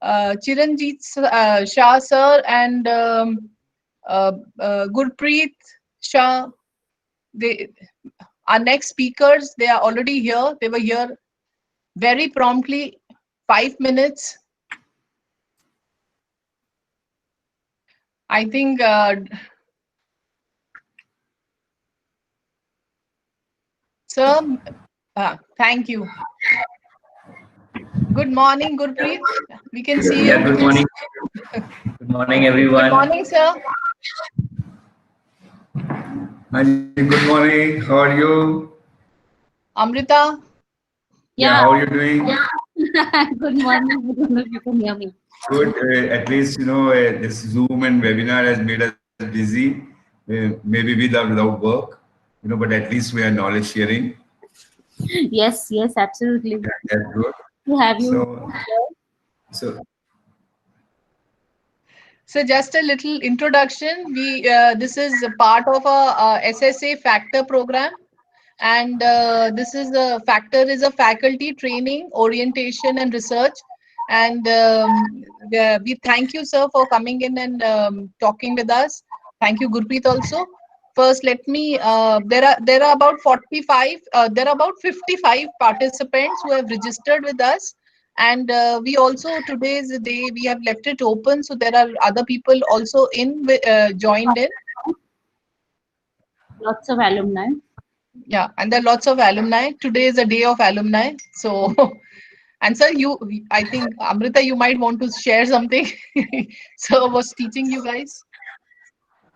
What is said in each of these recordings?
Chiranjeet Shah sir and Gurpreet Shah. They, our next speakers, they are already here. They were here very promptly, 5 minutes. I think, sir, thank you. Good morning, Gurpreet. We can see you. Yeah, good morning. Good morning, everyone. Good morning, sir. Good morning. How are you? Amrita. Yeah, how are you doing? Good morning. I don't know if you can hear me. Good. At least, this Zoom and webinar has made us busy, maybe without work, but at least we are knowledge sharing. Yes, yes, absolutely. That's good. To have you. So just a little introduction. This is a part of a SSA Factor program, and this is a Factor is a faculty training, orientation, and research. And we thank you, sir, for coming in and talking with us. Thank you, Gurpreet, also. First, let me. There are about 45. There are about 55 participants who have registered with us. And we also, today's the day, we have left it open, so there are other people also joined in. Lots of alumni. Yeah, and there are lots of alumni. Today is a day of alumni. So, and sir, I think, Amrita, you might want to share something. Sir was teaching you guys.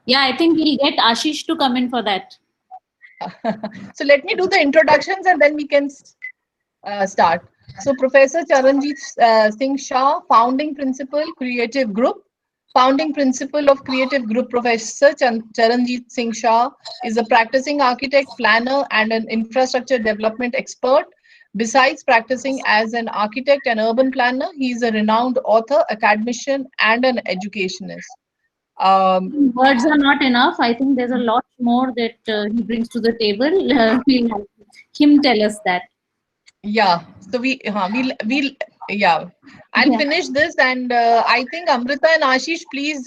Yeah, I think we'll get Ashish to come in for that. So let me do the introductions and then we can start. So Professor Charanjeet Singh Shah, founding principal, Creative Group. Founding principal of Creative Group, Professor Charanjeet Singh Shah is a practicing architect, planner, and an infrastructure development expert. Besides practicing as an architect and urban planner, he is a renowned author, academician, and an educationist. Words are not enough. I think there's a lot more that he brings to the table. We'll have him tell us that. Yeah, so I'll finish this, and I think Amrita and Ashish, please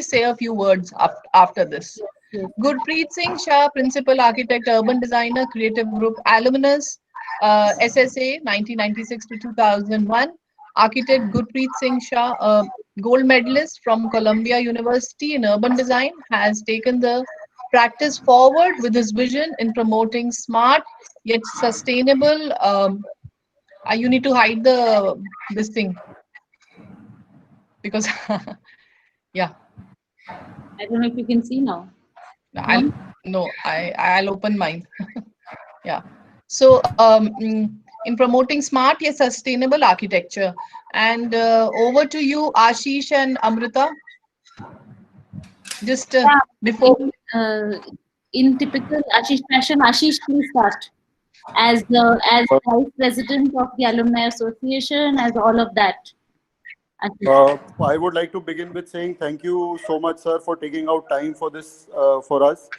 say a few words after this. Yes. Gurpreet Singh Shah, principal architect, urban designer, Creative Group alumnus, SSA 1996 to 2001. Architect Gurpreet Singh Shah, gold medalist from Columbia University in urban design, has taken the practice forward with his vision in promoting smart yet sustainable. You need to hide this thing because yeah. I don't know if you can see now. I'll open mine. Yeah. So in promoting smart yet sustainable architecture, and over to you, Ashish and Amrita. Just before. In typical Ashish fashion, Ashish, please start. As vice president of the Alumni Association, as all of that. I would like to begin with saying thank you so much, sir, for taking out time for this for us.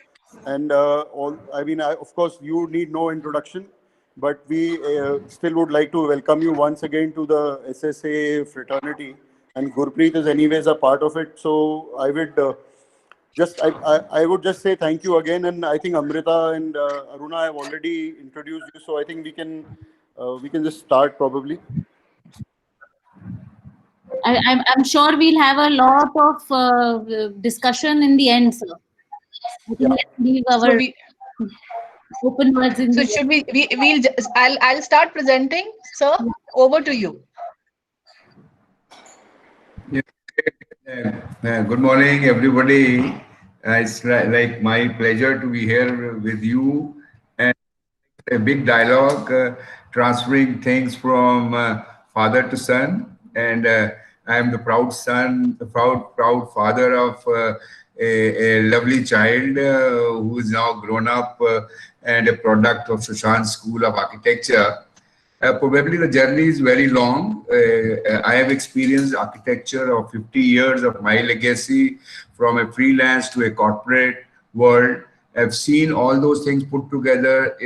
And of course, you need no introduction, but we still would like to welcome you once again to the SSA fraternity. And Gurpreet is anyways a part of it. So I would I would just say thank you again. And I think Amrita and Aruna have already introduced you. So I think we can just start probably. I'm sure we'll have a lot of discussion in the end, sir. I think let's leave our open words in. So should we'll just, I'll start presenting, sir. Over to you. Good morning, everybody. It's like my pleasure to be here with you and a big dialogue, transferring things from father to son. And I am the proud son, the proud father of a lovely child who is now grown up and a product of Sushant School of Architecture. Probably the journey is very long. I have experienced architecture of 50 years of my legacy from a freelance to a corporate world. I've seen all those things put together.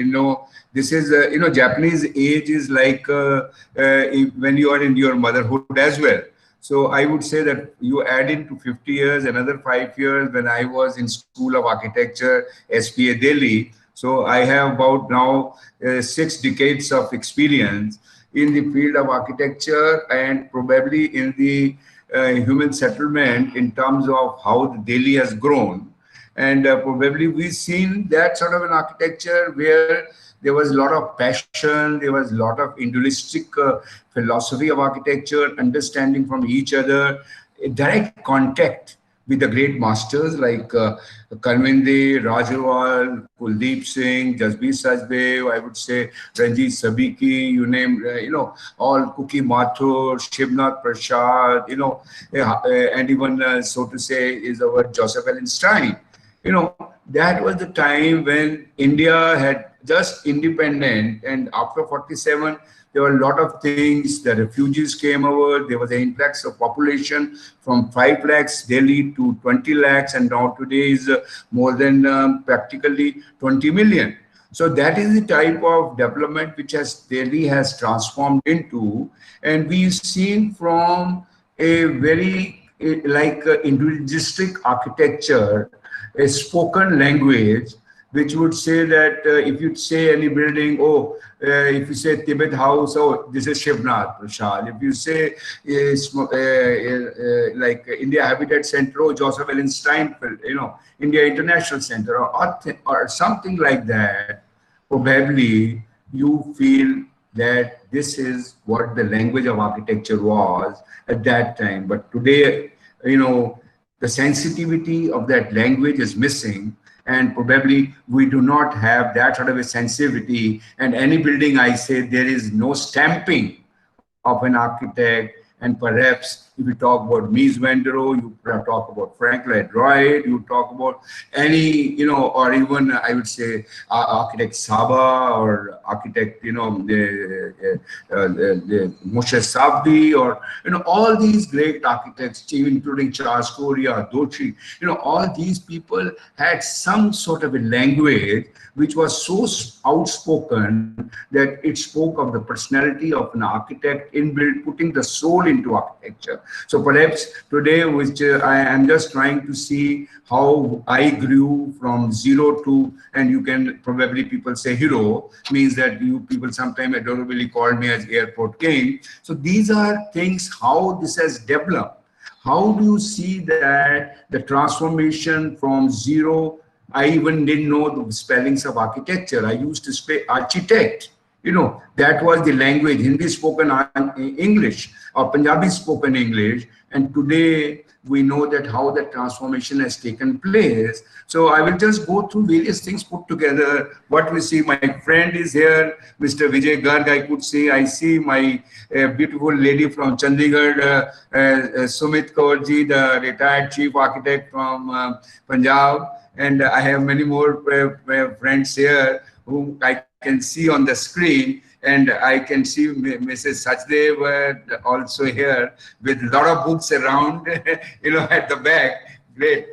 This is, Japanese age is like when you are in your motherhood as well. So I would say that you add into 50 years, another 5 years when I was in School of Architecture, SPA Delhi. So I have about now 6 decades of experience in the field of architecture and probably in the human settlement in terms of how the Delhi has grown. And probably we've seen that sort of an architecture where there was a lot of passion, there was a lot of individualistic philosophy of architecture, understanding from each other, a direct contact with the great masters like Karmende, Rajawal, Kuldeep Singh, Jasbir Sajdev, I would say Ranjit Sabiki, you name, all Kuki Mathur, Shivnath Prasad, and even so to say is our Joseph Allen Stein. That was the time when India had just independent, and after 47, there were a lot of things. The refugees came over. There was an influx of population from 5 lakhs Delhi to 20 lakhs, and now today is more than practically 20 million. So that is the type of development which Delhi has transformed into, and we've seen from a very individualistic architecture, a spoken language, which would say that if you say any building, if you say Tibet House, this is Shivnath Prasad. If you say like India Habitat Center, Joseph Allen Steinfeld, India International Center, or something like that, probably you feel that this is what the language of architecture was at that time. But today, the sensitivity of that language is missing, and probably we do not have that sort of a sensitivity. And any building, I say, there is no stamping of an architect. And perhaps if you talk about Mies van der Rohe, you talk about Frank Lloyd Wright, you talk about any, or even I would say architect Saba or architect, the Moshe Sabdi, or, all these great architects, including Charles Correa, Doshi, all these people had some sort of a language which was so outspoken that it spoke of the personality of an architect inbuilt, putting the soul into architecture. So perhaps today, which I am just trying to see how I grew from zero to, and you can probably people say hero, means that you people sometime adorably called me as airport king. So these are things, how this has developed. How do you see that the transformation from zero? I even didn't know the spellings of architecture. I used to say architect. That was the language, Hindi spoken English or Punjabi spoken English. And today we know that how the transformation has taken place. So I will just go through various things put together. What we see, my friend is here, Mr. Vijay Garg, I could see. I see my beautiful lady from Chandigarh, Sumit Kaurji, the retired chief architect from Punjab. And I have many more friends here whom I can see on the screen. And I can see Mrs. Sachdev also here with a lot of books around, at the back. Great.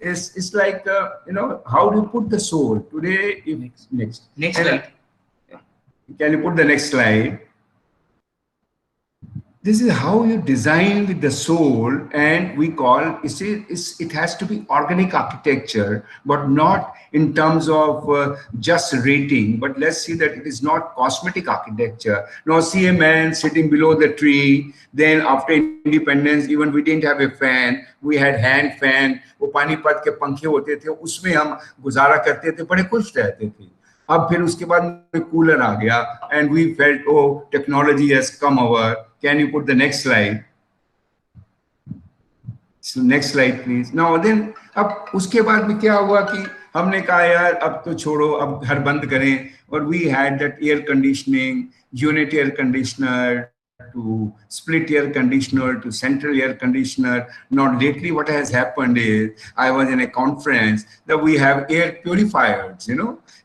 It's like, how do you put the soul? Today, next slide. Can you put the next slide? This is how you design with the soul, and we call, it has to be organic architecture, but not in terms of just rating, but let's see that it is not cosmetic architecture. Now see a man sitting below the tree, then after independence, even we didn't have a fan, we had hand fan, वो पानीपत के पंखे होते थे, उसमें हम गुजारा करते थे, बड़े खुश रहते थे. अब फिर उसके बाद कूलर आ गया, and we felt, oh, technology has come over. Can you put the next slide? So next slide, please. Now then, अब उसके बाद में क्या हुआ कि हमने कहा यार अब तो छोड़ो, अब घर बंद करें, और we had that air conditioning, unit air conditioner to split air conditioner to central air conditioner. Now lately what has happened is, I was in a conference that we have air purifiers,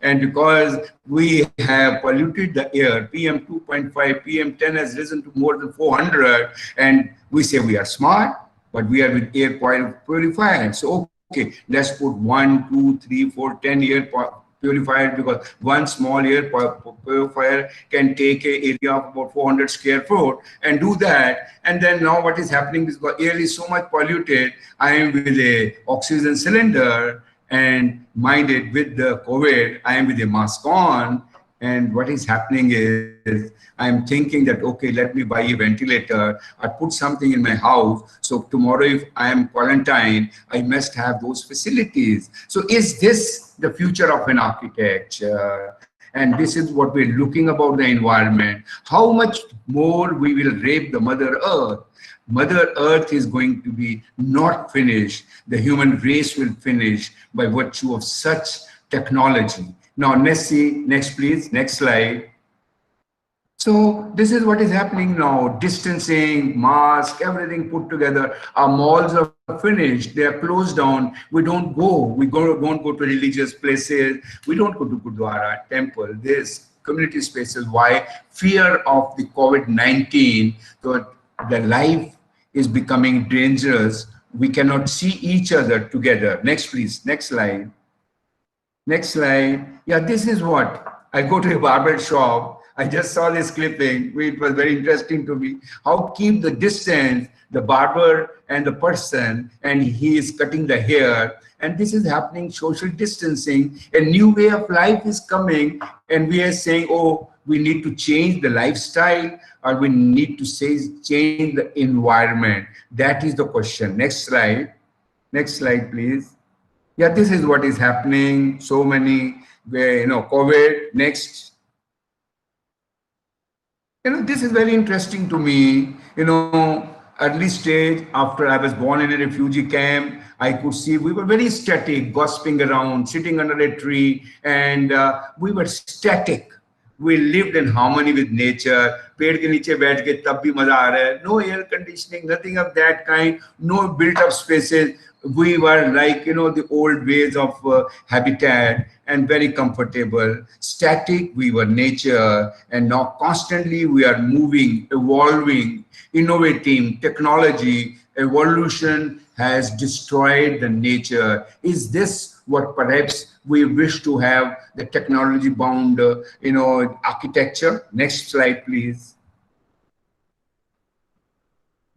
and because we have polluted the air, PM 2.5, PM10 has risen to more than 400, and we say we are smart, but we are with air purifiers. So okay, let's put 1, 2, 3, 4, 10-year purifier, because one small air purifier can take an area of about 400 square foot and do that. And then now what is happening is the air is so much polluted. I am with a oxygen cylinder, and mind it, with the COVID, I am with a mask on. And what is happening is I'm thinking that, okay, let me buy a ventilator or put something in my house. So tomorrow, if I am quarantined, I must have those facilities. So is this the future of an architecture? And this is what we're looking about the environment. How much more we will rape the Mother Earth. Mother Earth is going to be not finished. The human race will finish by virtue of such technology. Now, let's see, next please, next slide. So this is what is happening now, distancing, mask, everything put together. Our malls are finished, they are closed down. We don't go, don't go to religious places. We don't go to Gurdwara, temple, this community spaces. Why? Fear of the COVID-19, so the life is becoming dangerous. We cannot see each other together. Next please, next slide. Next slide. Yeah, this is what, I go to a barber shop. I just saw this clipping. It was very interesting to me. How keep the distance, the barber and the person, and he is cutting the hair. And this is happening, social distancing. A new way of life is coming, and we are saying, oh, we need to change the lifestyle, or we need to change the environment. That is the question. Next slide. Next slide, please. Yeah, this is what is happening. So many, COVID. Next. This is very interesting to me. Early stage, after I was born in a refugee camp, I could see we were very static, gossiping around, sitting under a tree, and we were static. We lived in harmony with nature. पेड़ के नीचे बैठ के तब भी मजा आ रहा है. No air conditioning, nothing of that kind. No built-up spaces. We were like, the old ways of habitat, and very comfortable. Static, we were nature, and now constantly we are moving, evolving, innovating. Technology, evolution has destroyed the nature. Is this what perhaps we wish to have, the technology bound, architecture? Next slide, please.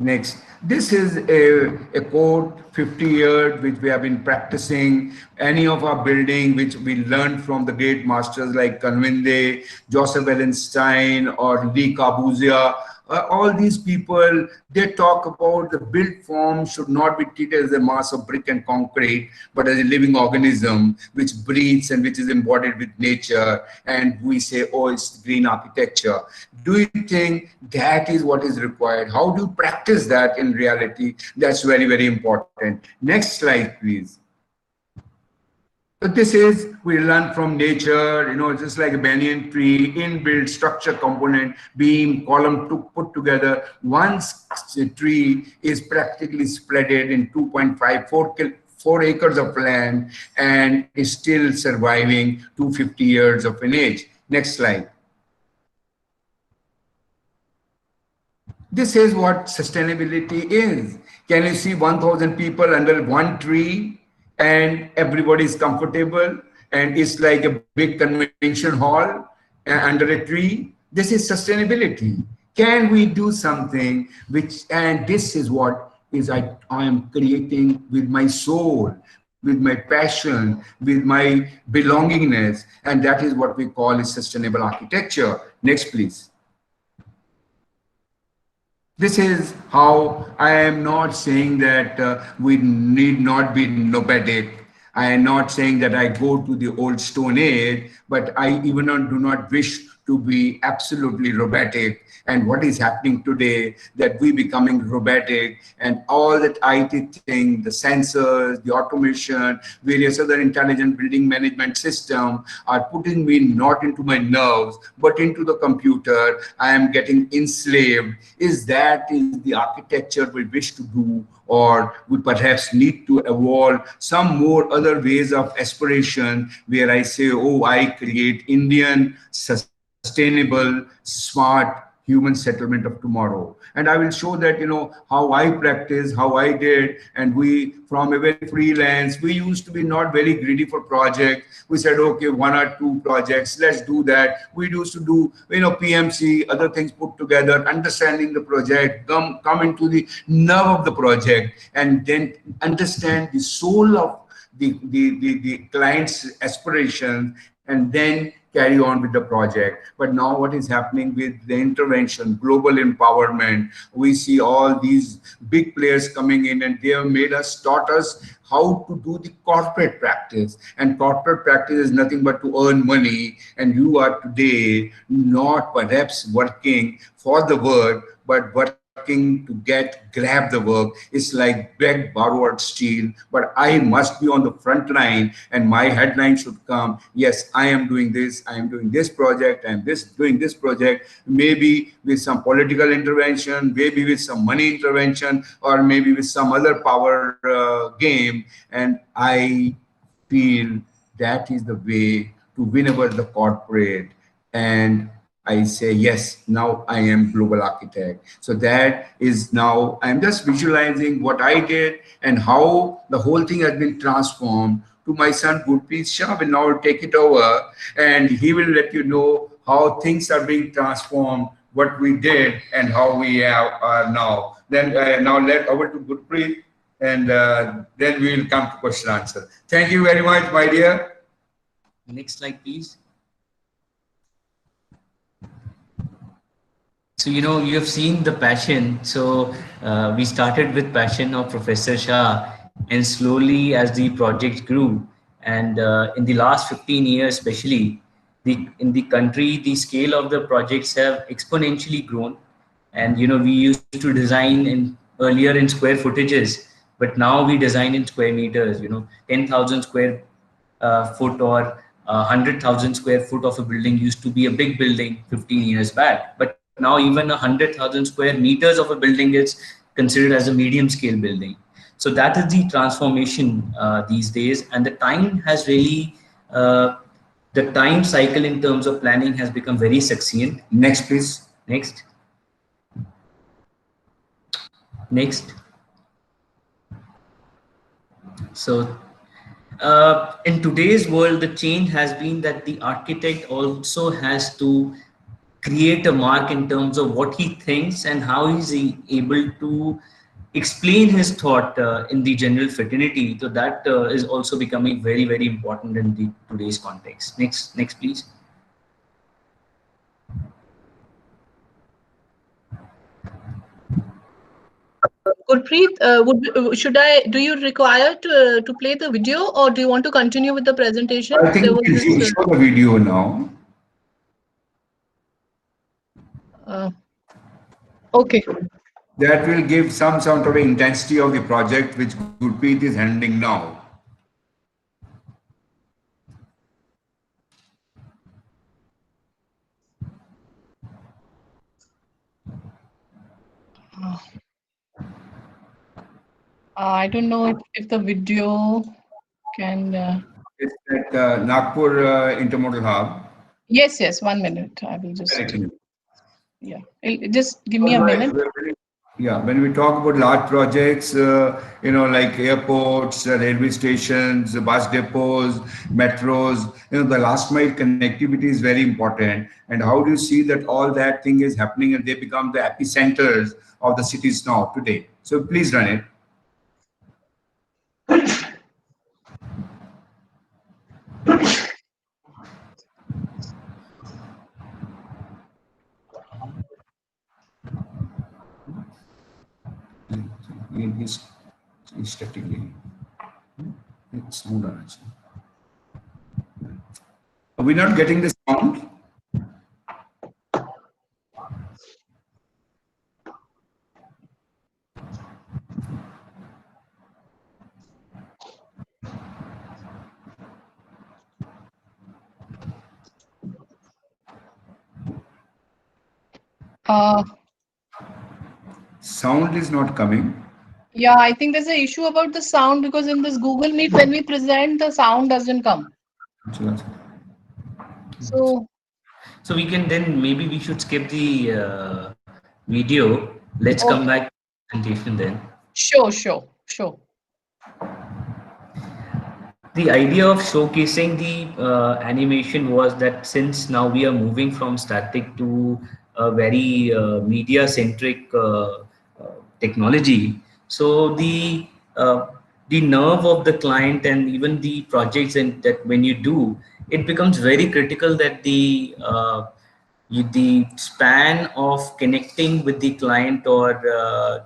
Next, this is a quote, 50 years, which we have been practicing. Any of our building, which we learned from the great masters like Kanwinde, Joseph Wallenstein, or Lee Corbusier. All these people, they talk about the built form should not be treated as a mass of brick and concrete, but as a living organism which breathes and which is embodied with nature. And we say, oh, it's green architecture. Do you think that is what is required? How do you practice that in reality? That's very, very important. Next slide, please. So this is, we learn from nature, just like a banyan tree, inbuilt structure component, beam, column put together. Once a tree is practically spreaded in 4 acres of land and is still surviving 250 years of an age. Next slide. This is what sustainability is. Can you see 1,000 people under one tree? And everybody is comfortable, and it's like a big convention hall under a tree. This is sustainability. Can we do something and this is what is I am creating with my soul, with my passion, with my belongingness, and that is what we call is sustainable architecture. Next, please. This is how I am not saying that we need not be nomadic. I am not saying that I go to the old Stone Age, but I even do not wish to be absolutely robotic. And what is happening today, that we becoming robotic, and all that IT thing, the sensors, the automation, various other intelligent building management system are putting me not into my nerves, but into the computer. I am getting enslaved. Is the architecture we wish to do, or we perhaps need to evolve some more other ways of aspiration where I say, oh, I create Indian, sustainable, smart, human settlement of tomorrow. And I will show that, how I practice, how I did. And we, from a very freelance, we used to be not very greedy for projects. We said, okay, 1 or 2 projects, let's do that. We used to do, PMC, other things put together, understanding the project, come into the nerve of the project, and then understand the soul of the client's aspirations, and then carry on with the project. But now what is happening with the intervention, global empowerment, we see all these big players coming in, and they have taught us how to do the corporate practice. And corporate practice is nothing but to earn money. And you are today not perhaps working for the work, but working to grab the work. It's like beg, borrowed, steal. But I must be on the front line, and my headline should come, yes, I am doing this, I am doing this project, I am doing this project, maybe with some political intervention, maybe with some money intervention, or maybe with some other power game. And I feel that is the way to win over the corporate. And I say, yes, now I am global architect. So that is now, I'm just visualizing what I did and how the whole thing has been transformed. To my son, Gurpreet Shah will now take it over, and he will let you know how things are being transformed, what we did and how we are now. Then now let over to Gurpreet, and then we will come to question answer. Thank you very much, my dear. Next slide, please. So, you have seen the passion. So we started with passion of Professor Shah, and slowly as the project grew, and in the last 15 years, especially in the country, the scale of the projects have exponentially grown. And, we used to design earlier in square footages, but now we design in square meters, 10,000 square foot or 100,000 square foot of a building used to be a big building 15 years back. But now even 100,000 square meters of a building is considered as a medium scale building. So that is the transformation these days. And the time has really, the time cycle in terms of planning has become very succinct. Next, please. Next. So in today's world, the change has been that the architect also has to create a mark in terms of what he thinks and how he's able to explain his thought in the general fraternity. So that is also becoming very, very important in today's context. Next, please. Gurpreet, do you require to play the video, or do you want to continue with the presentation? I think we can show the video now. Okay. That will give some sort of intensity of the project which Gurpreet is handling now. I don't know if the video can. It's at Nagpur Intermodal Hub. Yes. 1 minute. I will just. Yeah. Just give me a minute. Yeah, when we talk about large projects, like airports, railway stations, bus depots, metros, the last mile connectivity is very important. And how do you see that all that thing is happening and they become the epicenters of the cities now today? So please run it. Statically. Sound are we not getting the sound? Sound is not coming. Yeah, I think there's an issue about the sound, because in this Google Meet, when we present, the sound doesn't come. So So we can then, maybe we should skip the video. Let's come back to the presentation then. Sure, sure, sure. The idea of showcasing the animation was that since now we are moving from static to a very media centric technology, so the nerve of the client and even the projects, and that when you do, it becomes very critical that the span of connecting with the client or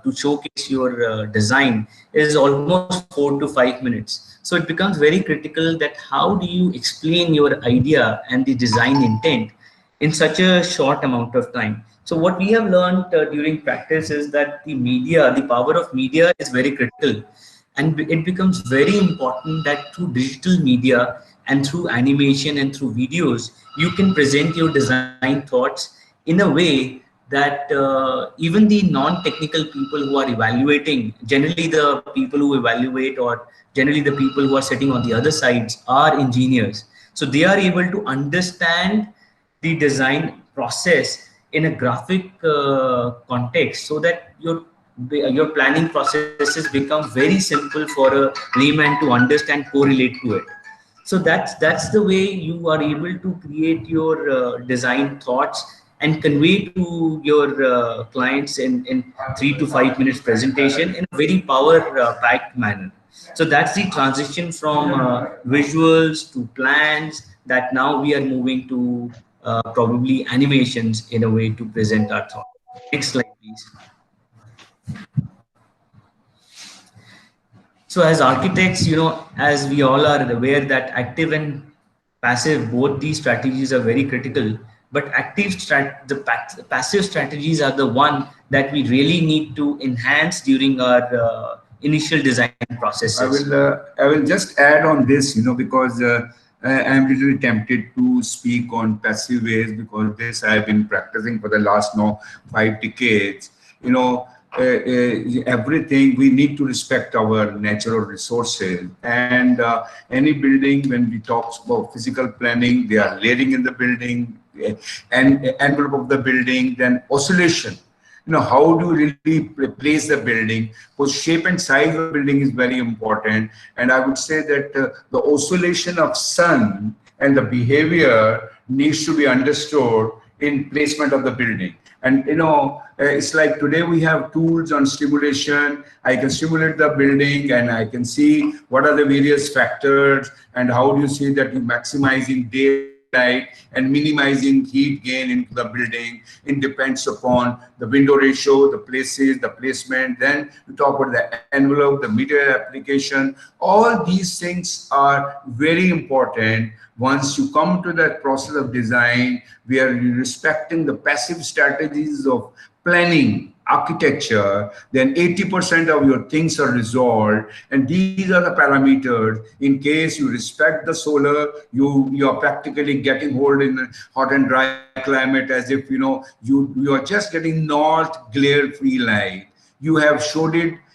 to showcase your design is almost 4 to 5 minutes. So it becomes very critical that how do you explain your idea and the design intent in such a short amount of time. So what we have learned during practice is that the power of media is very critical, and it becomes very important that through digital media and through animation and through videos, you can present your design thoughts in a way that even the non-technical people who are evaluating, generally the people who evaluate or generally the people who are sitting on the other sides are engineers. So they are able to understand the design process in a graphic context, so that your planning processes become very simple for a layman to understand, correlate to it. So that's the way you are able to create your design thoughts and convey to your clients in 3 to 5 minutes presentation in a very power packed manner. So that's the transition from visuals to plans, that now we are moving to probably animations in a way to present our thought. Next slide, please. So as architects, as we all are aware that active and passive, both these strategies are very critical. But passive strategies are the one that we really need to enhance during our initial design processes. I will just add on this, because I'm literally tempted to speak on passive ways, because this I've been practicing for the last 5 decades. Everything, we need to respect our natural resources, and any building, when we talk about physical planning, they are layering in the building and envelope of the building, then oscillation. How do you really place the building? Because shape and size of the building is very important. And I would say that the oscillation of sun and the behavior needs to be understood in placement of the building. And it's like today we have tools on stimulation. I can stimulate the building and I can see what are the various factors and how do you see that you're maximizing daylight and minimizing heat gain into the building. It depends upon the window ratio, the places, the placement. Then you talk about the envelope, the material application. All these things are very important. Once you come to that process of design, where you're respecting the passive strategies of planning, architecture, then 80% of your things are resolved. And these are the parameters. In case you respect the solar, you are practically getting hold in a hot and dry climate, as if you are just getting north glare free light. You have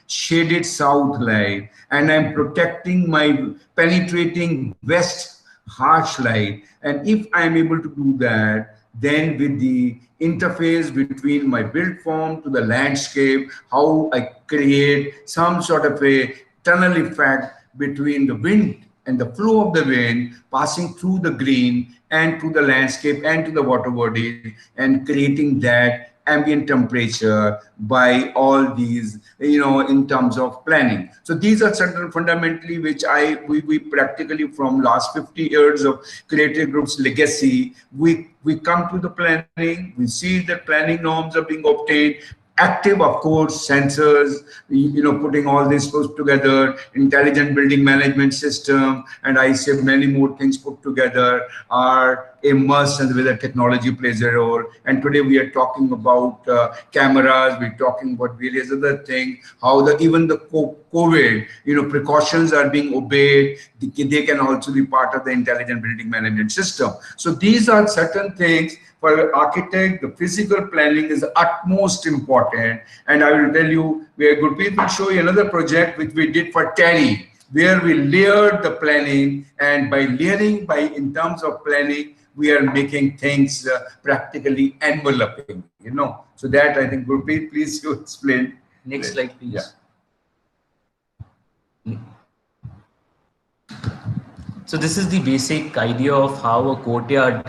shaded south light, and I'm protecting my penetrating west harsh light. And if I'm able to do that, then with the interface between my built form to the landscape, how I create some sort of a tunnel effect between the wind and the flow of the wind passing through the green and to the landscape and to the water bodies, and creating that ambient temperature by all these, in terms of planning. So these are certain fundamentally which we practically, from last 50 years of Creative Group's legacy, we come to the planning, we see that planning norms are being obtained. Active, of course, sensors, putting all this together, intelligent building management system, and I say many more things put together are a must, and whether technology plays a role. And today we are talking about cameras, we're talking about various other things, how even the COVID, precautions are being obeyed. They can also be part of the intelligent building management system. So these are certain things. For an architect, the physical planning is utmost important. And I will tell you, Gurpreet will show you another project which we did for TERI, where we layered the planning, and by layering, in terms of planning, we are making things practically enveloping, you know. So that I think, Gurpreet, please you explain. Next slide, please. Yeah. So this is the basic idea of how a courtyard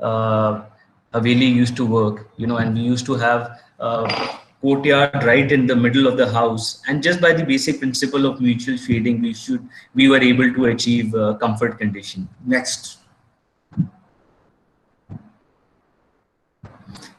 Haveli used to work, you know, and we used to have courtyard right in the middle of the house, and just by the basic principle of mutual shading, we were able to achieve comfort condition. Next.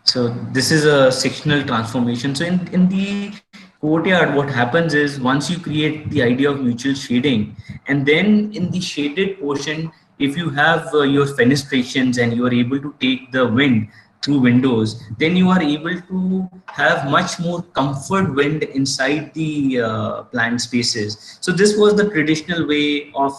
So this is a sectional transformation. So in the courtyard, what happens is once you create the idea of mutual shading, and then in the shaded portion, if you have your fenestrations and you are able to take the wind through windows, then you are able to have much more comfort wind inside the planned spaces. So this was the traditional way of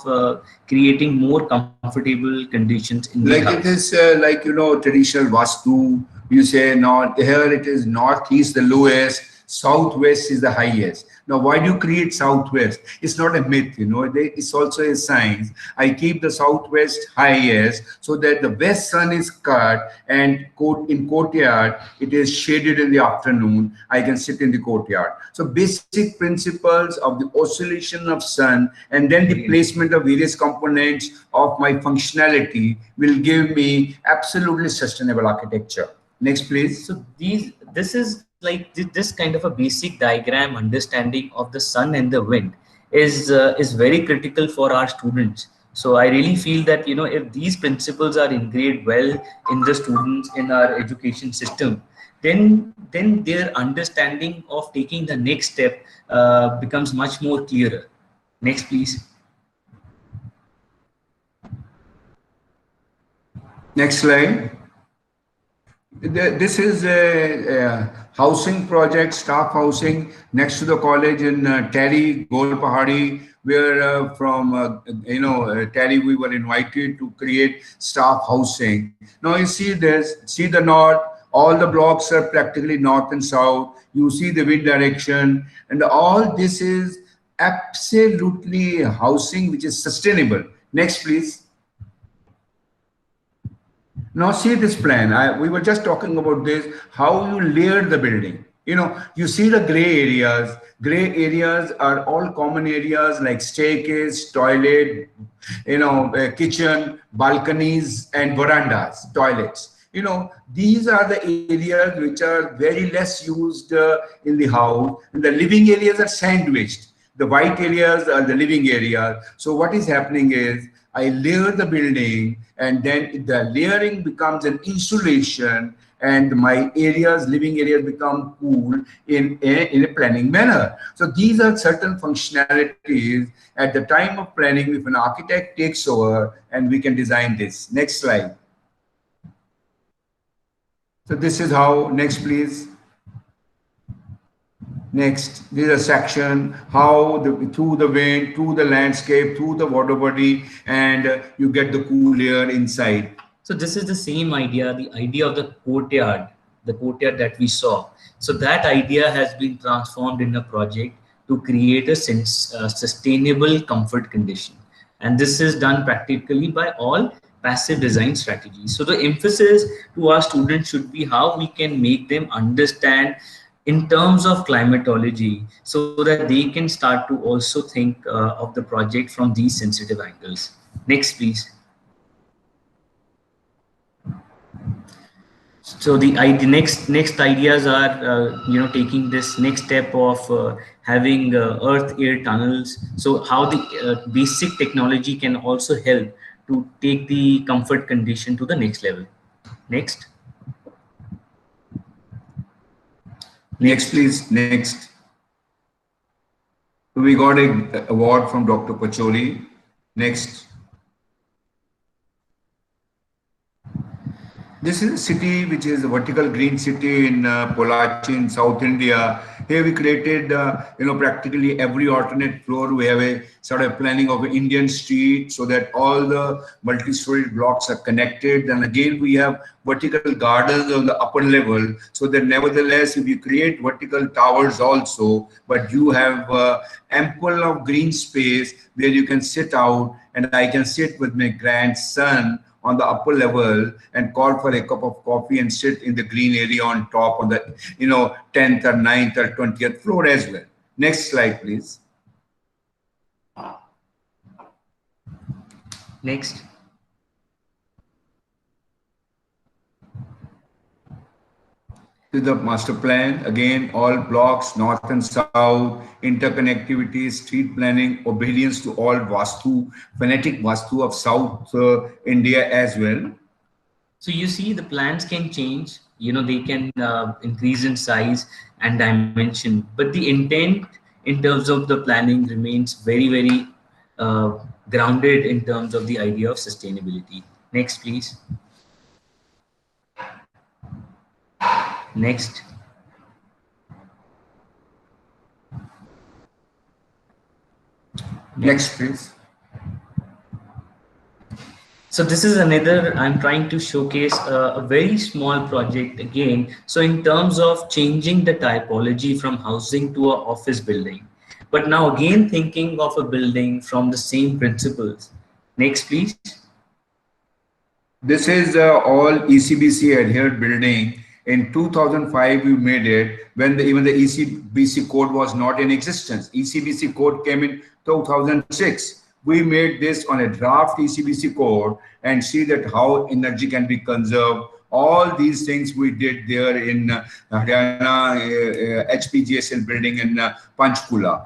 creating more comfortable conditions in the like house. It is like, you know, traditional Vastu. You say, no, here it is northeast the lowest, southwest is the highest. Now, why do you create southwest? It's not a myth, you know, it's also a science. I keep the southwest highest so that the west sun is cut, and in courtyard, it is shaded in the afternoon. I can sit in the courtyard. So basic principles of the oscillation of sun and then the placement of various components of my functionality will give me absolutely sustainable architecture. Next, please. So this is like this kind of a basic diagram understanding of the sun and the wind is very critical for our students. So I really feel that, you know, if these principles are ingrained well in the students in our education system, then their understanding of taking the next step becomes much more clearer. Next, please. Next slide. This is a housing project, staff housing next to the college in Tari, Gol Pahari, where from Tari we were invited to create staff housing. Now you see this, see the north, all the blocks are practically north and south. You see the wind direction, and all this is absolutely housing which is sustainable. Next, please. Now see this plan. We were just talking about this, how you layer the building. You know, you see the gray areas. Gray areas are all common areas like staircase, toilet, kitchen, balconies, and verandas, toilets. You know, these are the areas which are very less used in the house, and the living areas are sandwiched. The white areas are the living area. So what is happening is I layer the building, and then the layering becomes an insulation, and my areas, living areas, become cool in a planning manner. So these are certain functionalities at the time of planning if an architect takes over, and we can design this. Next slide. So this is how, next please. Next, this is a section, how through the wind, through the landscape, through the water body, and you get the cool air inside. So this is the same idea, the idea of the courtyard that we saw. So that idea has been transformed in a project to create a sustainable comfort condition. And this is done practically by all passive design strategies. So the emphasis to our students should be how we can make them understand in terms of climatology, so that they can start to also think of the project from these sensitive angles. Next, please. So the next ideas are taking this next step of having earth air tunnels. So how the basic technology can also help to take the comfort condition to the next level. Next. Next, please. Next. We got an award from Dr. Pacholi. Next. This is a city which is a vertical green city in Pollachi in South India. Here we created, practically every alternate floor. We have a sort of planning of an Indian street so that all the multi-story blocks are connected. And again, we have vertical gardens on the upper level, so that nevertheless, if you create vertical towers also, but you have ample of green space where you can sit out, and I can sit with my grandson on the upper level and call for a cup of coffee and sit in the green area on top on the 10th or 9th or 20th floor as well. Next slide, please. Next. To the master plan, again, all blocks, north and south, interconnectivity, street planning, obedience to all Vastu, phonetic Vastu of South India as well. So you see the plans can change, they can increase in size and dimension, but the intent in terms of the planning remains very, very grounded in terms of the idea of sustainability. Next, please. Next. Next, please. So this is another, I'm trying to showcase a very small project again. So in terms of changing the typology from housing to an office building, but now again thinking of a building from the same principles. Next, please. This is all ECBC adhered building. In 2005, we made it when even the ECBC code was not in existence. ECBC code came in 2006. We made this on a draft ECBC code and see that how energy can be conserved. All these things we did there in Haryana HPGSL building in Panchkula.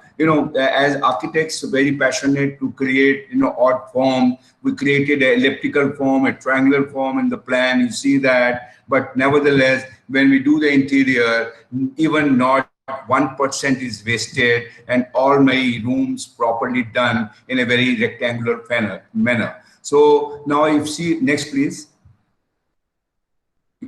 As architects, very passionate to create, odd form. We created an elliptical form, a triangular form in the plan. You see that. But nevertheless, when we do the interior, even not 1% is wasted, and all my rooms properly done in a very rectangular manner. So now if you see, next please.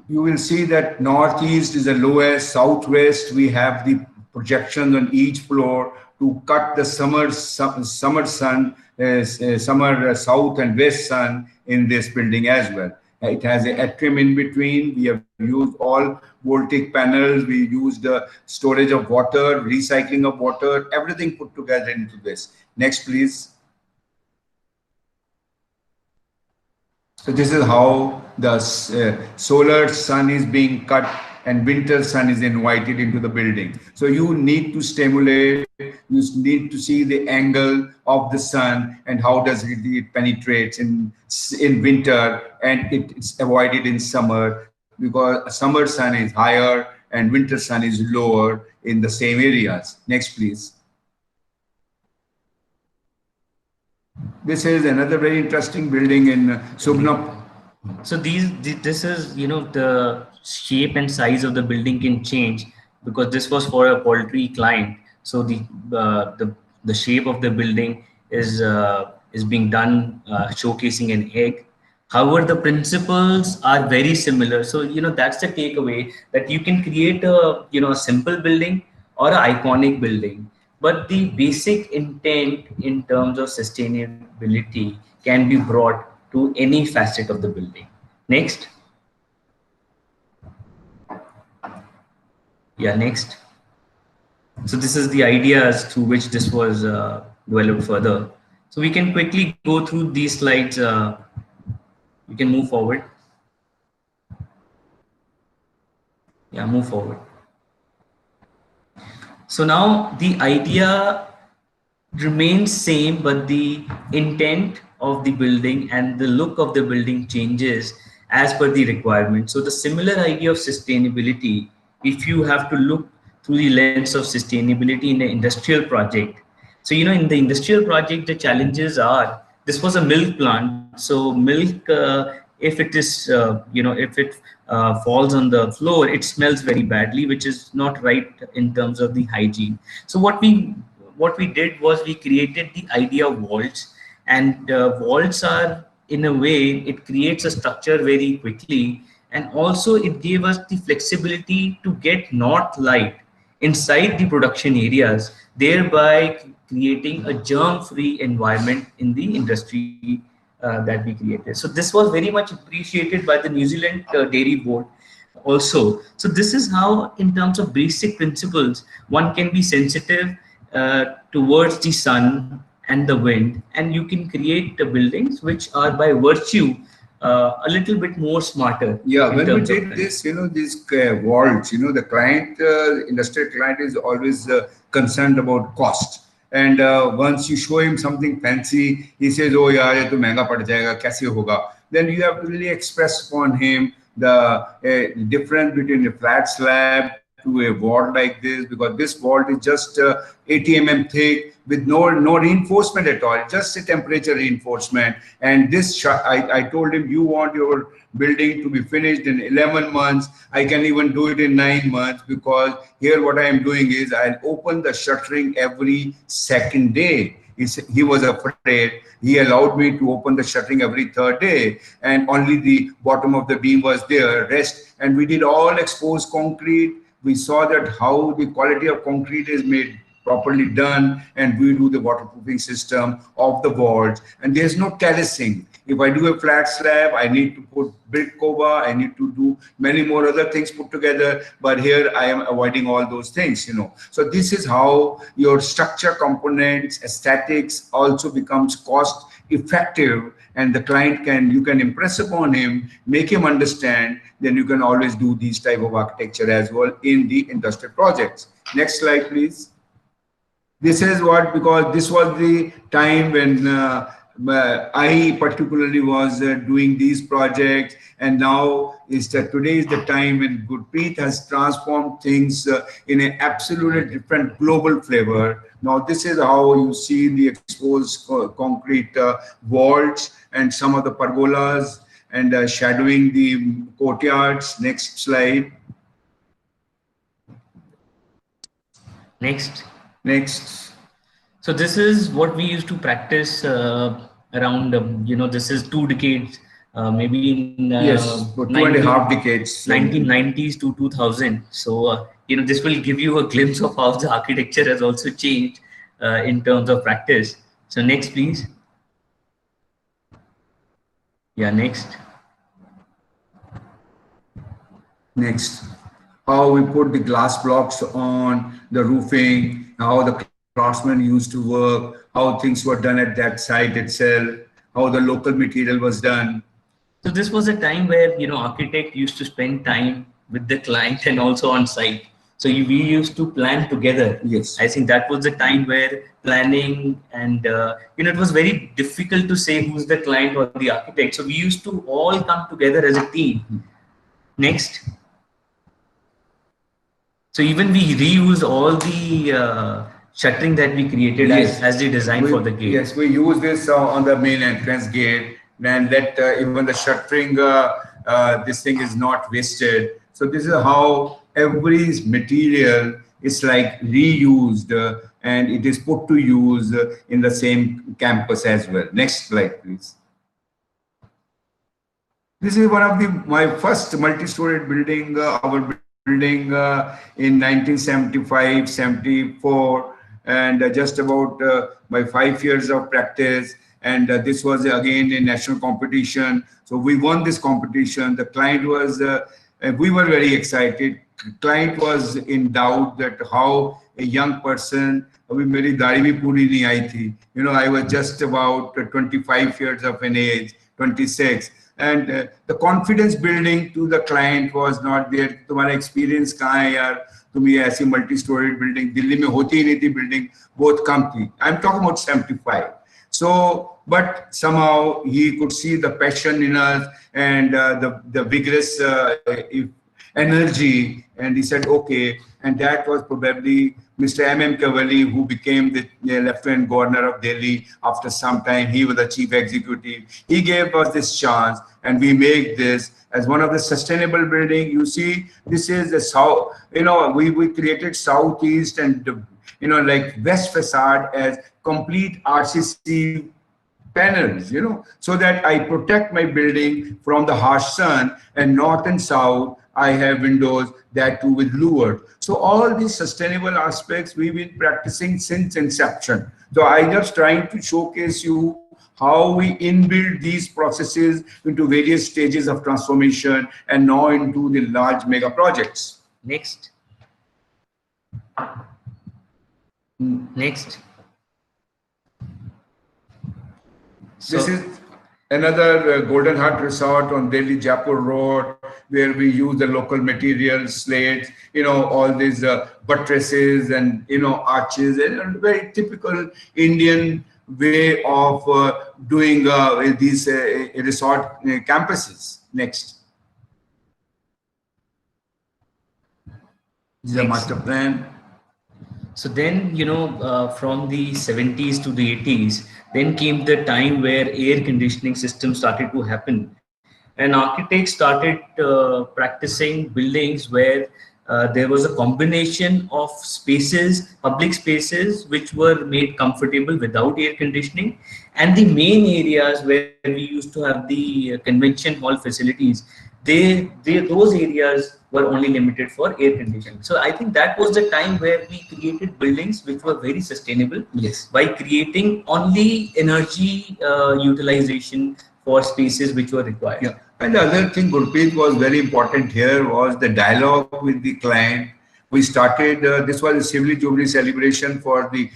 You will see that northeast is the lowest, southwest we have the projections on each floor to cut the summer sun, summer south and west sun in this building as well. It has an atrium in between. We have used all voltaic panels. We used the storage of water, recycling of water, everything put together into this. Next, please. So this is how the solar sun is being cut and winter sun is invited into the building. So you need to stimulate, you need to see the angle of the sun and how does it penetrates in winter, and it's avoided in summer because summer sun is higher and winter sun is lower in the same areas. Next, please. This is another very interesting building in Subna. So this is, the shape and size of the building can change because this was for a poultry client. So the shape of the building is being done showcasing an egg. However, the principles are very similar. So that's the takeaway, that you can create a a simple building or an iconic building, but the basic intent in terms of sustainability can be brought to any facet of the building. Next. Yeah, next. So this is the ideas through which this was developed further. So we can quickly go through these slides. We can move forward. Yeah, move forward. So now the idea remains same, but the intent of the building and the look of the building changes as per the requirement. So the similar idea of sustainability, if you have to look through the lens of sustainability in an industrial project. So, in the industrial project, the challenges are, this was a milk plant. So milk, if it is, if it falls on the floor, it smells very badly, which is not right in terms of the hygiene. So what we did was we created the idea of vaults, and vaults are, in a way, it creates a structure very quickly, and also it gave us the flexibility to get north light inside the production areas, thereby creating a germ-free environment in the industry that we created. So this was very much appreciated by the New Zealand Dairy Board also. So this is how, in terms of basic principles, one can be sensitive towards the sun and the wind, and you can create the buildings which are by virtue a little bit more smarter. Yeah, in when we terms of did time. this, these vaults, the client, industrial client is always concerned about cost. And once you show him something fancy, he says, "Oh, yeah, ये तो महंगा पड़ जाएगा, कैसे होगा?" Then you have to really express upon him the difference between a flat slab to a vault like this, because this vault is just 80 mm thick with no reinforcement at all, just a temperature reinforcement. And this, I told him, you want your building to be finished in 11 months. I can even do it in 9 months, because here what I am doing is I'll open the shuttering every second day. He was afraid. He allowed me to open the shuttering every third day, and only the bottom of the beam was there, rest. And we did all exposed concrete. We saw that how the quality of concrete is made properly done, and we do the waterproofing system of the walls, and there's no terracing. If I do a flat slab, I need to put brick cover, I need to do many more other things put together, but here I am avoiding all those things. So this is how your structure components, aesthetics also becomes cost effective, and the client you can impress upon him, make him understand. Then you can always do these type of architecture as well in the industrial projects. Next slide, please. This is what, because this was the time when I particularly was doing these projects, and now today is the time when Gurpreet has transformed things in an absolutely different global flavor. Now this is how you see the exposed concrete vaults and some of the pergolas, and shadowing the courtyards. Next slide. Next. So this is what we used to practice around, this is 2 decades, maybe in Yes, for 2.5 decades. 1990s to 2000. So, this will give you a glimpse of how the architecture has also changed in terms of practice. So next, please. Yeah, next. How we put the glass blocks on the roofing, how the craftsmen used to work, how things were done at that site itself, how the local material was done. So this was a time where, architect used to spend time with the client and also on site. So we used to plan together. Yes. I think that was the time where planning and, it was very difficult to say who's the client or the architect. So we used to all come together as a team. Next. So even we reuse all the shuttering that we created as the design for the gate. Yes, we use this on the main entrance gate, and that even the shuttering, this thing is not wasted. So this is how every material is like reused, and it is put to use in the same campus as well. Next slide, please. This is one of my first multi-storied building, our building in 1975, 74, and just about my 5 years of practice. And this was again a national competition. So we won this competition. The client was, we were very excited. The client was in doubt that how a young person, अभी मेरी दाढ़ी भी पूरी नहीं आई थी. I was just about 25 years of an age, 26. And the confidence building to the client was not there. तुम्हारा experience कहाँ है यार? तुम ये ऐसी multi-storied building दिल्ली में होती ही नहीं थी building, बहुत कम थी. I'm talking about 75. So, but somehow he could see the passion in us and the vigorous energy, and he said, okay. And that was probably Mr. M.M. Cavalli, who became the Lieutenant Governor of Delhi after some time. He was the chief executive. He gave us this chance, and we make this as one of the sustainable building. You see, this is the south, we created southeast and, like west facade as complete RCC panels, so that I protect my building from the harsh sun, and north and south, I have windows that too with louvered. So all these sustainable aspects we've been practicing since inception. So I just trying to showcase you how we inbuild these processes into various stages of transformation and now into the large mega projects. Next. This is another Golden Heart Resort on Delhi Jaipur Road, where we use the local materials, slates, all these buttresses and arches, and a very typical Indian way of doing these resort campuses. Next. This is a master plan. So then, from the 70s to the 80s, then came the time where air conditioning systems started to happen. And architects started practicing buildings where there was a combination of spaces, public spaces, which were made comfortable without air conditioning. And the main areas where we used to have the convention hall facilities, those areas were only limited for air conditioning. So I think that was the time where we created buildings which were very sustainable. Yes. By creating only energy utilization for spaces which were required. Yeah. And the other thing, Gurpreet, was very important here was the dialogue with the client. We started, this was a Civil Jubilee celebration for the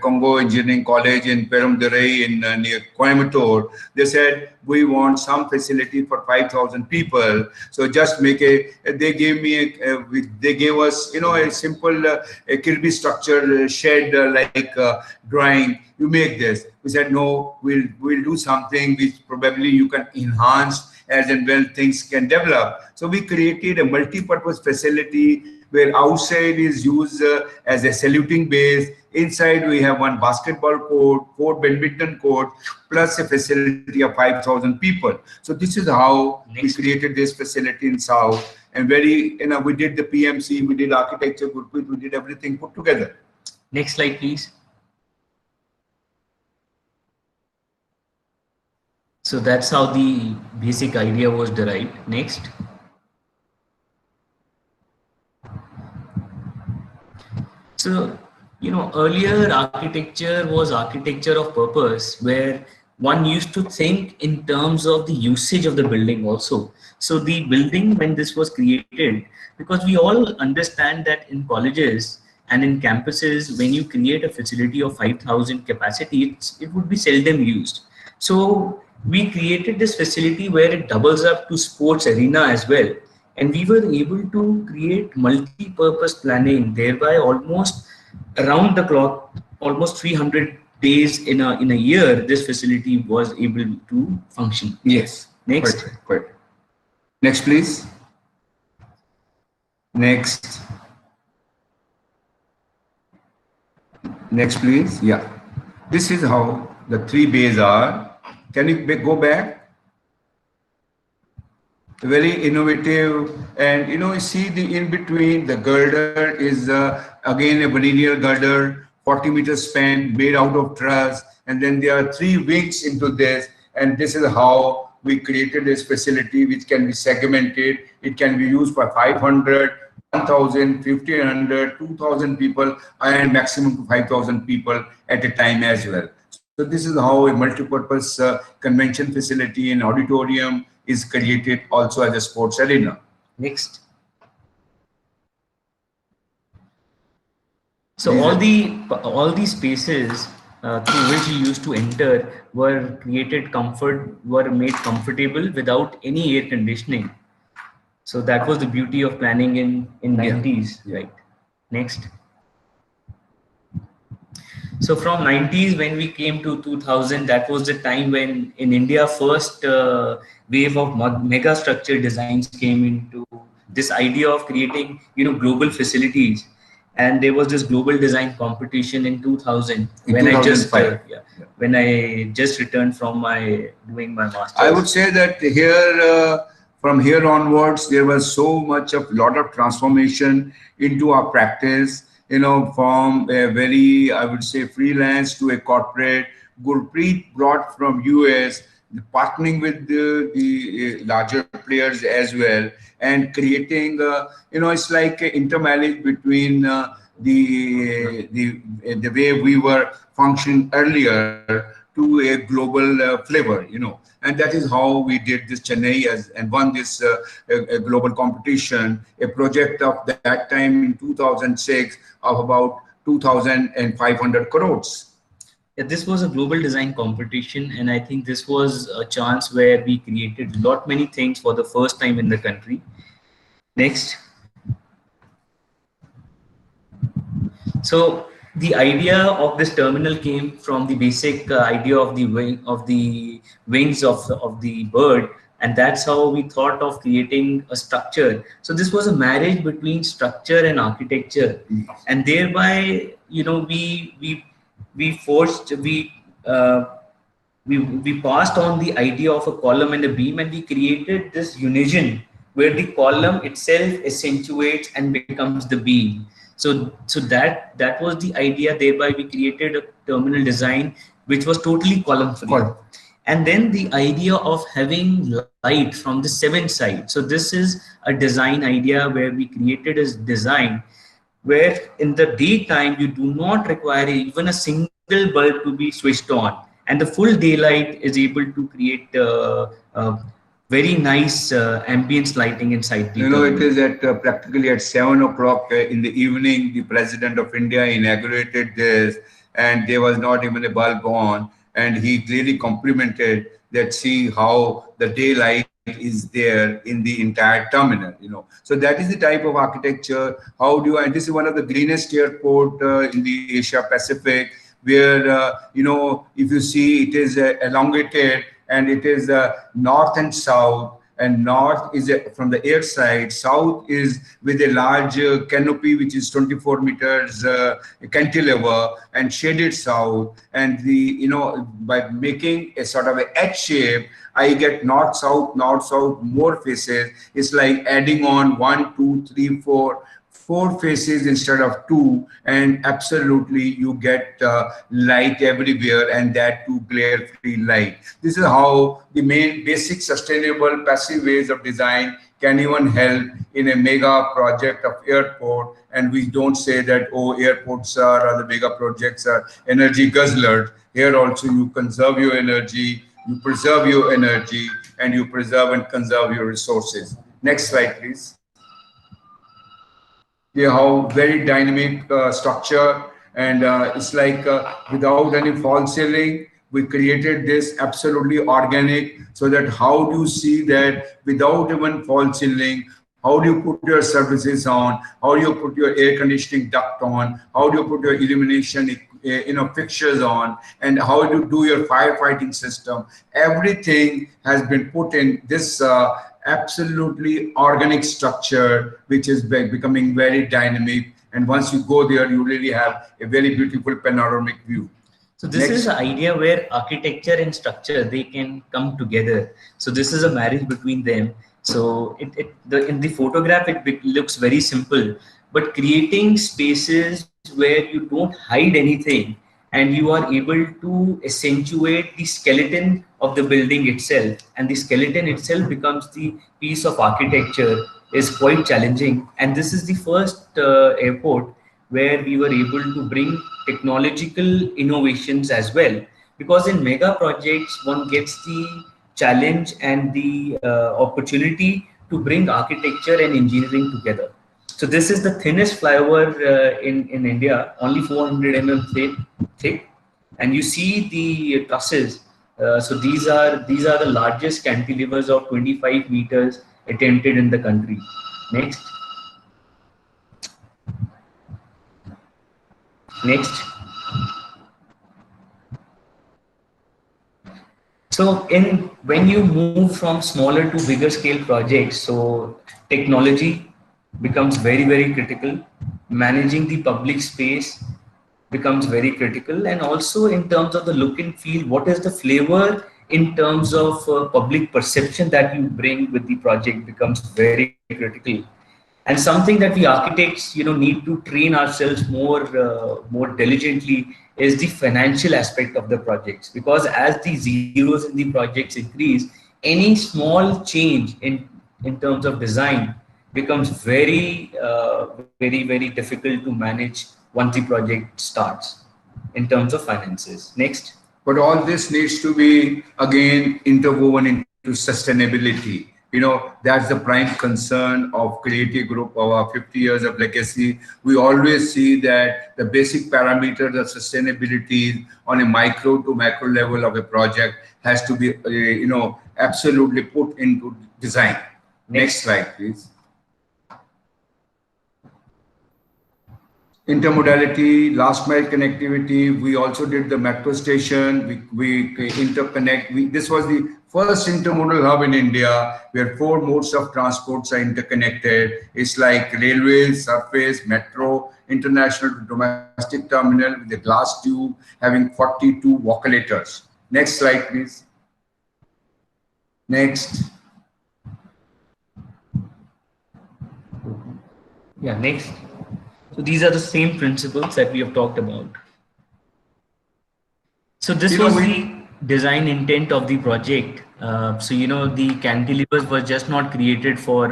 Congo Engineering College in Perumdurai in near Coimbatore. They said, we want some facility for 5,000 people. So just make they gave me, they gave us, a simple a Kirby structure shed like drawing. You make this. We said, no, we'll do something which probably you can enhance as and when things can develop. So we created a multi-purpose facility where outside is used as a saluting base. Inside we have one basketball court, 4 badminton court, plus a facility of 5,000 people. So this is how we created this facility in South. And we did the PMC, we did architecture, we did everything put together. Next slide, please. So that's how the basic idea was derived. Next. So, earlier architecture was architecture of purpose, where one used to think in terms of the usage of the building also. So the building, when this was created, because we all understand that in colleges and in campuses, when you create a facility of 5,000 capacity, it would be seldom used. So we created this facility where it doubles up to sports arena as well. And we were able to create multi-purpose planning, thereby almost around the clock, almost 300 days in a year, this facility was able to function. Yes. Next. Quite. Next, please. Next. Next, please. Yeah. This is how the 3 bays are. Can you go back? Very innovative, and you see the in between, the girder is again a veneer girder, 40 meters span, made out of truss, and then there are 3 wings into this, and this is how we created this facility, which can be segmented. It can be used for 500, 1,000, 1,500, 2,000 people, and maximum to 5,000 people at a time as well. So this is how a multi-purpose convention facility and auditorium is created also as a sports arena. Next. So all these spaces through which you used to enter were made comfortable without any air conditioning. So that was the beauty of planning in 90s, right? Next. So from 90s, when we came to 2000, that was the time when in India first wave of mega structure designs came into this idea of creating global facilities. And there was this global design competition in 2000 when I just returned from doing my master's. I would say that here from here onwards there was so much of lot of transformation into our practice. From a very, I would say, freelance to a corporate. Gurpreet brought from US, partnering with the larger players as well, and creating, it's like an intermarriage between the way we were functioning earlier to a global flavor, and that is how we did this Chennai and won this a global competition, a project of that time in 2006 of about 2,500 crores. this was a global design competition, and I think this was a chance where we created many things for the first time in the country. Next. So the idea of this terminal came from the basic idea of the wings of the bird, and that's how we thought of creating a structure. So this was a marriage between structure and architecture, and thereby, you know, we forced we passed on the idea of a column and a beam, and we created this unison where the column itself accentuates and becomes the beam. So that was the idea. Thereby we created a terminal design which was totally column free. And then the idea of having light from the 7 sides. So this is a design idea where we created a design where in the daytime you do not require even a single bulb to be switched on, and the full daylight is able to create very nice ambience lighting inside the terminal. It is at practically at 7 o'clock in the evening, the President of India inaugurated this, and there was not even a bulb on, and he clearly complimented that, see how the daylight is there in the entire terminal, So that is the type of architecture. And this is one of the greenest airport in the Asia Pacific, where, if you see, it is elongated, and it is north and south, and north is from the air side, south is with a large canopy which is 24 meters cantilever and shaded south, and by making a sort of a H shape, I get north south more faces. It's like adding on 1 2 3 4 faces instead of 2, and absolutely you get light everywhere, and that too glare free light. This is how the main basic sustainable passive ways of design can even help in a mega project of airport. And we don't say that, oh, airports or the mega projects are energy guzzlers. Here also you conserve your energy, you preserve your energy, and you preserve and conserve your resources. Next slide, please. Yeah, how very dynamic structure, and it's like without any false ceiling, we created this absolutely organic, so that how do you see that without even false ceiling, how do you put your services on, how do you put your air conditioning duct on, how do you put your illumination fixtures on, and how do you do your firefighting system. Everything has been put in this absolutely organic structure, which is becoming very dynamic, and once you go there, you really have a very beautiful panoramic view. So this is an idea where architecture and structure, they can come together. So this is a marriage between them. So in the photograph it looks very simple, but creating spaces where you don't hide anything and you are able to accentuate the skeleton of the building itself, and the skeleton itself becomes the piece of architecture, is quite challenging. And this is the first airport where we were able to bring technological innovations as well, because in mega projects one gets the challenge and the opportunity to bring architecture and engineering together. So this is the thinnest flyover in India, only 400 mm thick, and you see the trusses. So these are the largest cantilevers of 25 meters attempted in the country. Next. So when you move from smaller to bigger scale projects, so technology becomes very, very critical. Managing the public space becomes very critical, and also in terms of the look and feel, what is the flavor in terms of public perception that you bring with the project becomes very critical. And something that we architects, need to train ourselves more diligently is the financial aspect of the projects, because as the zeros in the projects increase, any small change in terms of design becomes very, very difficult to manage once the project starts in terms of finances. Next. But all this needs to be again interwoven into sustainability. That's the prime concern of Creative Group, our 50 years of legacy. We always see that the basic parameters of sustainability on a micro to macro level of a project has to be, absolutely put into design. Next slide, please. Intermodality, last mile connectivity. We also did the metro station. We interconnect. This was the first intermodal hub in India where 4 modes of transports are interconnected. It's like railways, surface, metro, international to domestic terminal with a glass tube having 42 walkulators. Next slide, please. Next. Yeah, next. So these are the same principles that we have talked about. So this was the design intent of the project. The cantilevers were just not created for,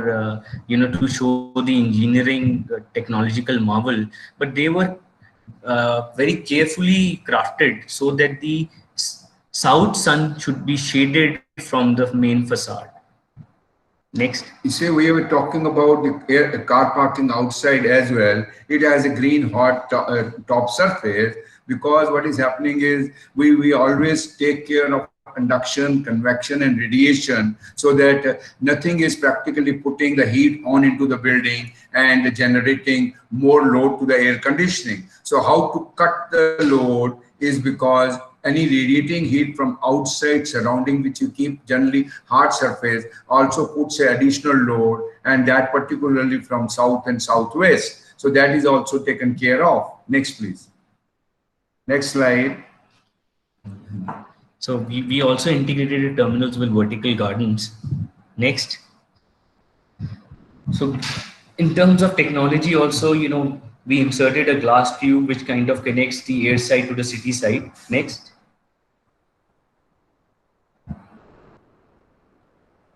to show the engineering technological marvel, but they were very carefully crafted so that the south sun should be shaded from the main facade. Next. You see, we were talking about the car parking outside as well. It has a green hot top surface, because what is happening is we always take care of conduction, convection, and radiation, so that nothing is practically putting the heat on into the building and generating more load to the air conditioning. So how to cut the load is because any radiating heat from outside surrounding, which you keep generally hard surface, also puts an additional load, and that particularly from south and southwest. So that is also taken care of. Next, please. Next slide. So we also integrated terminals with vertical gardens. Next. So in terms of technology also, we inserted a glass tube which kind of connects the air side to the city side. Next.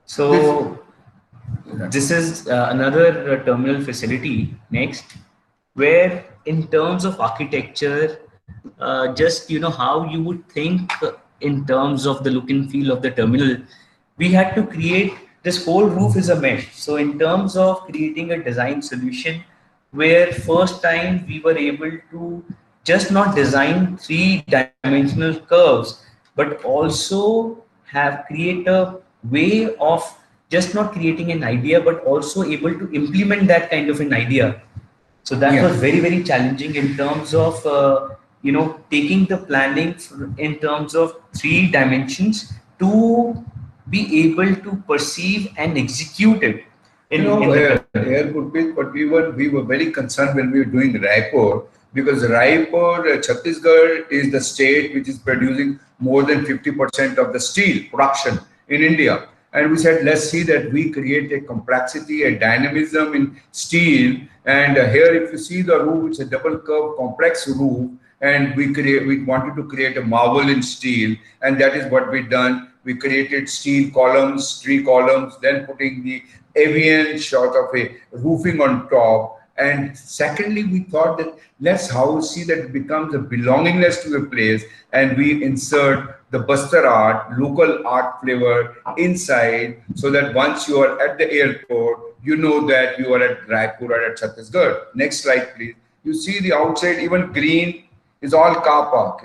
So this is another terminal facility. Next, where in terms of architecture, just how you would think in terms of the look and feel of the terminal, we had to create, this whole roof is a mesh. So in terms of creating a design solution, where first time we were able to just not design 3-dimensional curves, but also create a way of just not creating an idea, but also able to implement that kind of an idea. So that was very, very challenging in terms of, taking the planning in terms of 3 dimensions to be able to perceive and execute it. But we were very concerned when we were doing Raipur, because Raipur, Chhattisgarh is the state which is producing more than 50% of the steel production in India. And we said, let's see that we create a complexity, a dynamism in steel. And here, if you see the roof, it's a double curve complex roof. And we wanted to create a marvel in steel. And that is what we done. We created steel columns, 3 columns, then putting the avian sort of a roofing on top. And secondly, we thought that let's see that it becomes a belongingness to a place, and we insert the Bastar art, local art flavor inside, so that once you are at the airport, you know that you are at Raipur or at Chhattisgarh. Next slide, please. You see the outside, even green is all car park,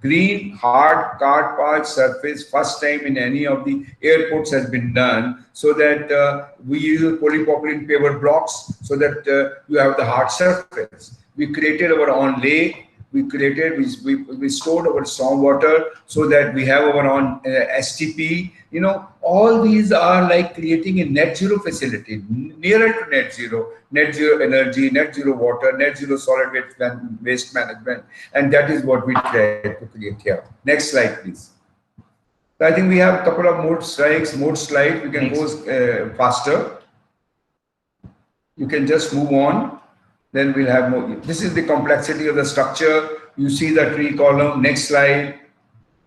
green hard car park surface, first time in any of the airports has been done, so that we use polypropylene paver blocks, so that you have the hard surface. We created our own lake. We stored our storm water, so that we have our own STP. All these are like creating a net zero facility, nearer to net zero energy, net zero water, net zero solid waste management. And that is what we try to create here. Next slide, please. So I think we have a couple of more slides. We can go faster. You can just move on. Then we'll have more. This is the complexity of the structure. You see the tree column. Next slide.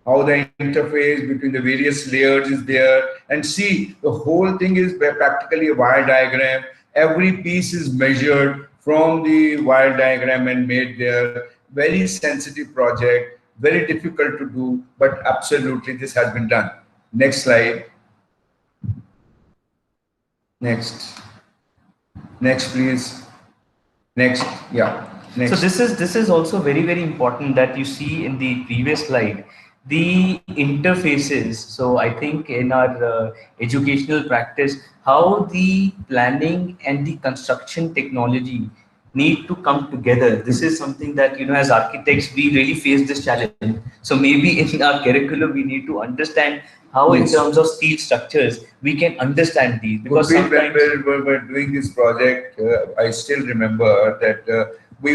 How the interface between the various layers is there. And see, the whole thing is practically a wire diagram. Every piece is measured from the wire diagram and made there. Very sensitive project, very difficult to do, but absolutely this has been done. Next slide. Next. Next, please. Next. Yeah. Next. So this is also very important that you see in the previous slide, the interfaces. So I think in our educational practice, how the planning and the construction technology need to come together. This is something that, you know, as architects we really face this challenge. So maybe in our curriculum we need to understand how in terms of steel structures we can understand these, because when we were doing this project, I still remember that we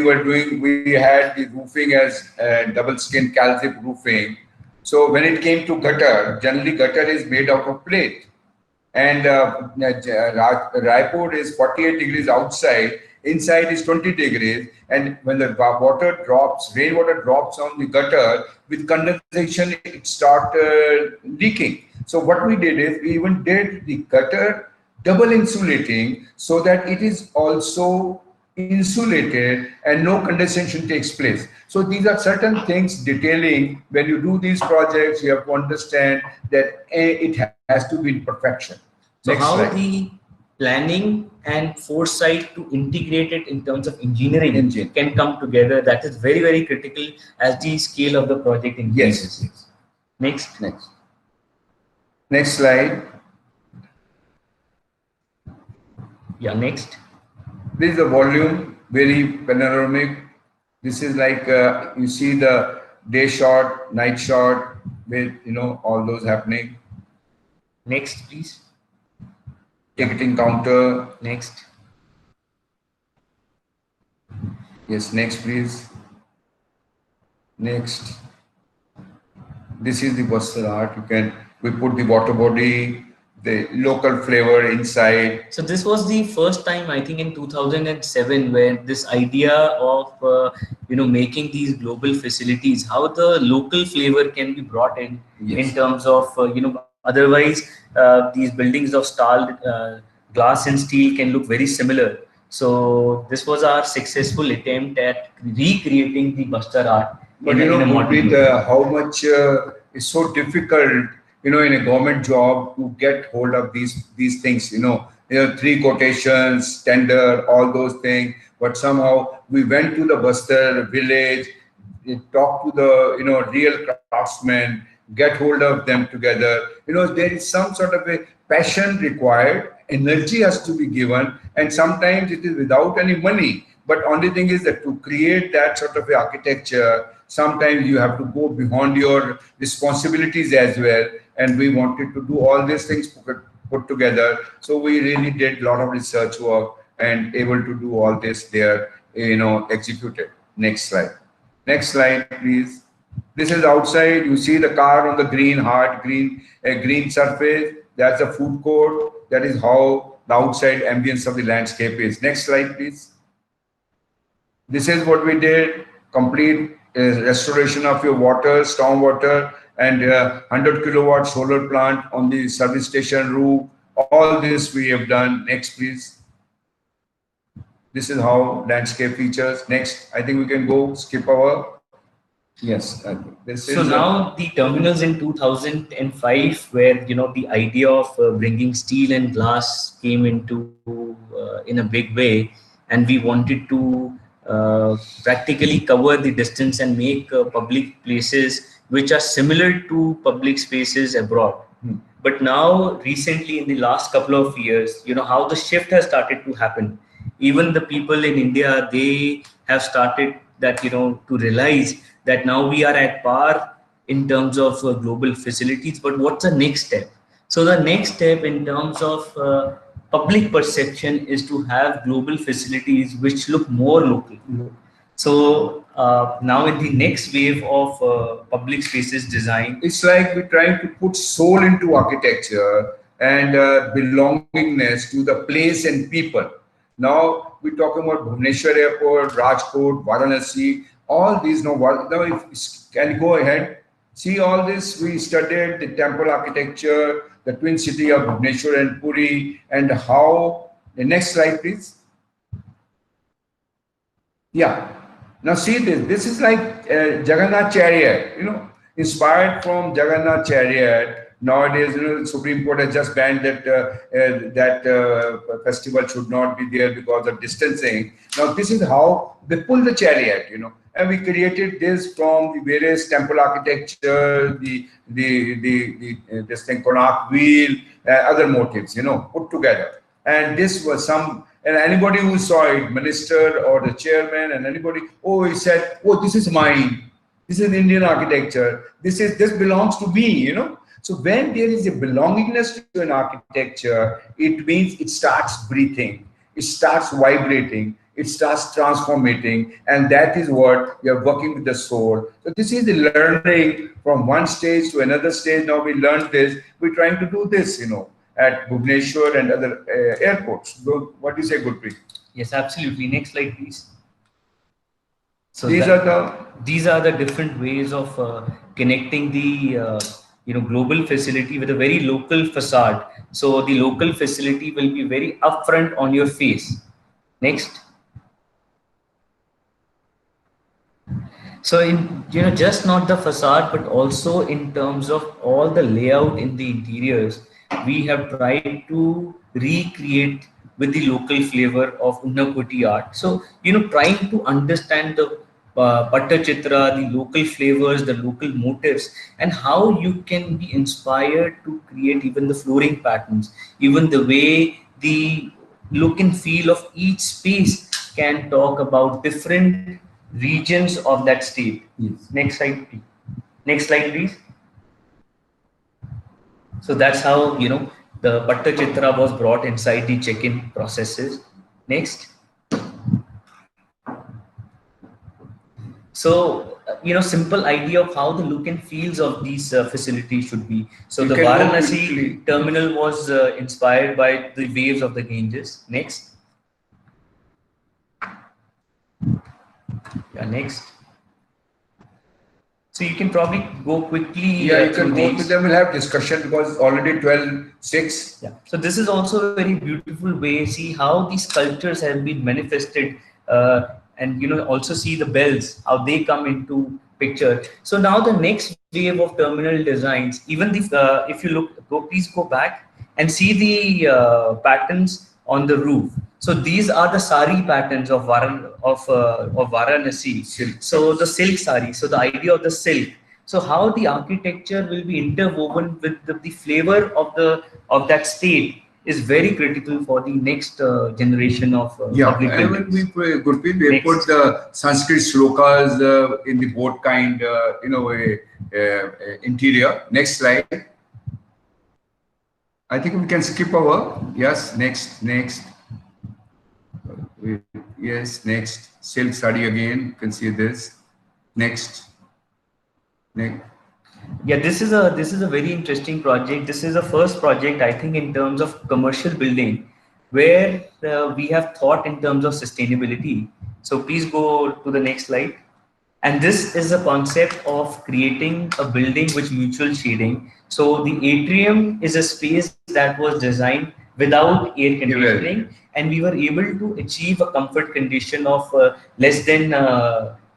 had the roofing as double skin calcip roofing. So when it came to gutter, generally gutter is made out of plate, and Raipur is 48 degrees outside, inside is 20 degrees, and when the water drops, rainwater drops on the gutter, with condensation it starts leaking. So what we did is we even did the gutter double insulating so that it is also insulated and no condensation takes place. So these are certain things detailing. When you do these projects, you have to understand that it has to be in perfection. So how the planning and foresight to integrate it in terms of engineering can come together, that is very critical as the scale of the project increases. Yes. Next slide. Yeah, next. This is the volume, very panoramic. This is like you see the day shot, night shot, with, you know, all those happening. Next, please. Ticketing counter. Next. Yes, next, please. Next. This is the Bastar art. We put the water body, the local flavor inside. So this was the first time, I think in 2007, where this idea of making these global facilities, how the local flavor can be brought in terms of otherwise these buildings of glass and steel can look very similar. So this was our successful attempt at recreating the Bastar art. But how much is so difficult, in a government job to get hold of these things, 3 quotations, tender, all those things. But somehow we went to the Bastar village, talked to the real craftsmen, get hold of them together. There is some sort of a passion required, energy has to be given, and sometimes it is without any money. But only thing is that to create that sort of architecture, sometimes you have to go beyond your responsibilities as well. And we wanted to do all these things put together. So we really did a lot of research work and able to do all this there, executed. Next slide. Next slide, please. This is outside. You see the car on the green surface. That's a food court. That is how the outside ambience of the landscape is. Next slide, please. This is what we did. Complete restoration of your water, storm water, and 100 kilowatt solar plant on the service station roof. All this we have done. Next, please. This is how landscape features. Next, I think we can go skip over. Yes. So now the terminals in 2005, where the idea of bringing steel and glass came into in a big way, and we wanted to practically cover the distance and make public places which are similar to public spaces abroad. But now recently in the last couple of years, how the shift has started to happen. Even the people in India, they have started that, to realize that now we are at par in terms of global facilities. But what's the next step? So the next step in terms of public perception is to have global facilities which look more local. So now in the next wave of public spaces design, it's like we're trying to put soul into architecture and belongingness to the place and people. Now we're talking about Bhubaneswar Airport, Rajkot, Varanasi, all these. Now can you go ahead? See all this, we studied the temple architecture, the twin city of Bhubaneswar and Puri, and how, the next slide please. Yeah, now see this is like Jagannath chariot, inspired from Jagannath chariot, Nowadays, Supreme Court has just banned that festival should not be there because of distancing. Now, this is how they pull the chariot, and we created this from the various temple architecture, this thing, Konark wheel, other motifs, put together. And this was and anybody who saw it, minister or the chairman, and anybody, he said, this is mine. This is Indian architecture. This belongs to me, So when there is a belongingness to an architecture, it means it starts breathing, it starts vibrating, it starts transforming, and that is what we are working with the soul. So this is the learning from one stage to another stage. Now we learned this. We're trying to do this, at Bhubaneswar and other airports. What do you say, Gurpreet? Yes, absolutely. Next slide, please. So these are the different ways of connecting the global facility with a very local facade. So the local facility will be very upfront on your face. Next. So in just not the facade, but also in terms of all the layout in the interiors, we have tried to recreate with the local flavor of Unnakutti art. So trying to understand the Pattachitra, the local flavors, the local motifs, and how you can be inspired to create even the flooring patterns, even the way the look and feel of each space can talk about different regions of that state. Yes. Next slide, please. Next slide, please. So that's how the Pattachitra was brought inside the check-in processes. Next. So simple idea of how the look and feels of these facilities should be. So the Varanasi terminal was inspired by the waves of the Ganges. Next. Yeah, next. So you can probably go quickly. Yeah, you can go to them. We'll have discussion because it's already 12:06. Yeah. So this is also a very beautiful way. See how these sculptures have been manifested, and also see the bells, how they come into picture. So now the next wave of terminal designs, even the if you please go back and see the patterns on the roof. So these are the sari patterns of Varanasi. Silk. So the silk sari. So the idea of the silk. So how the architecture will be interwoven with the flavor of that state is very critical for the next generation of public buildings. Gurpreet, we put the Sanskrit slokas in the boat kind, interior. Next slide. I think we can skip over. Yes, next. Yes, next. Silk sari again. You can see this. Next. Yeah, this is a very interesting project. This is the first project, I think, in terms of commercial building, where we have thought in terms of sustainability. So please go to the next slide. And this is a concept of creating a building with mutual shading. So the atrium is a space that was designed without air conditioning, and we were able to achieve a comfort condition of less than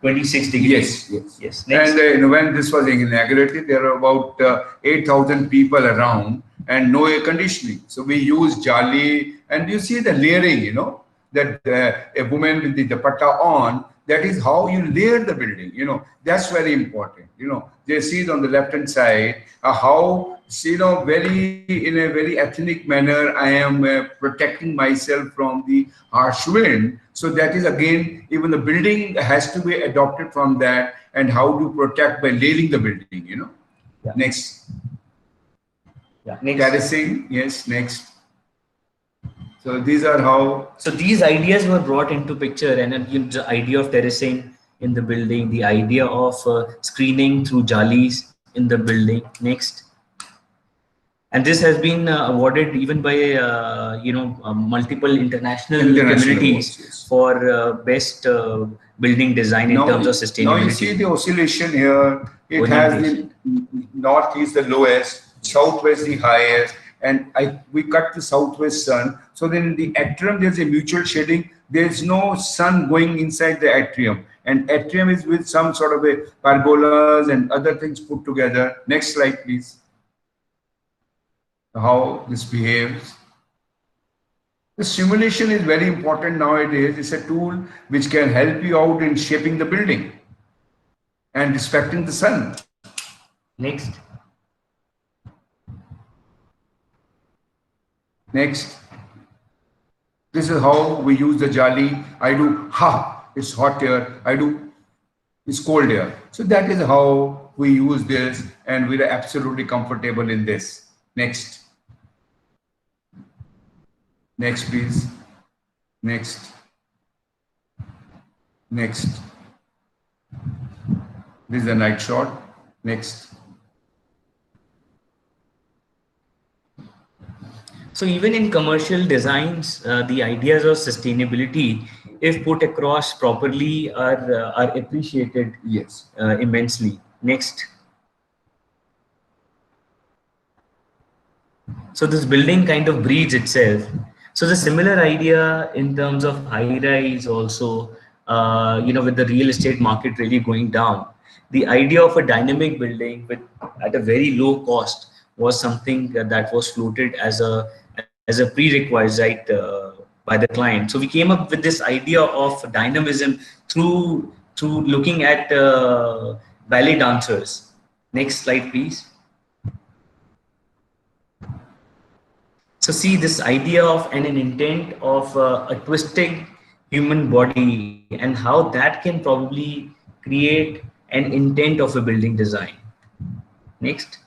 26 degrees. Yes. Next. And when this was inaugurated, there were about 8,000 people around and no air conditioning. So we used jali, and you see the layering, that a woman with the dupatta on, that is how you layer the building, that's very important. They see it on the left hand side, how, in a very ethnic manner, I am protecting myself from the harsh wind. So that is again, even the building has to be adopted from that, and how to protect by layering the building, Yeah. Next. Yeah. Next. Terracing, yes, next. So these are how. So these ideas were brought into picture, and the idea of terracing in the building, the idea of screening through jalis in the building. Next. And this has been awarded even by multiple international communities awards, for best building design in terms of sustainability. Now you see the oscillation here. It has the northeast the lowest, southwest the highest, and we cut the southwest sun. So then in the atrium there's a mutual shading. There is no sun going inside the atrium, and atrium is with some sort of a pergolas and other things put together. Next slide, please. how this behaves. The simulation is very important nowadays. It's a tool which can help you out in shaping the building and respecting the sun. Next. Next. This is how we use the jali. I do, ha, it's hot here. I do, it's cold here. So that is how we use this, and we are absolutely comfortable in this. Next. Next, please. Next. Next. This is a night shot. Next. So even in commercial designs, the ideas of sustainability, if put across properly, are appreciated. Yes. Immensely. Next. So this building kind of breeds itself. So the similar idea in terms of high rise also, with the real estate market really going down, the idea of a dynamic building at a very low cost was something that was floated as a prerequisite by the client. So we came up with this idea of dynamism through looking at ballet dancers. Next slide, please. So see this idea of an intent of a twisting human body and how that can probably create an intent of a building design. Next.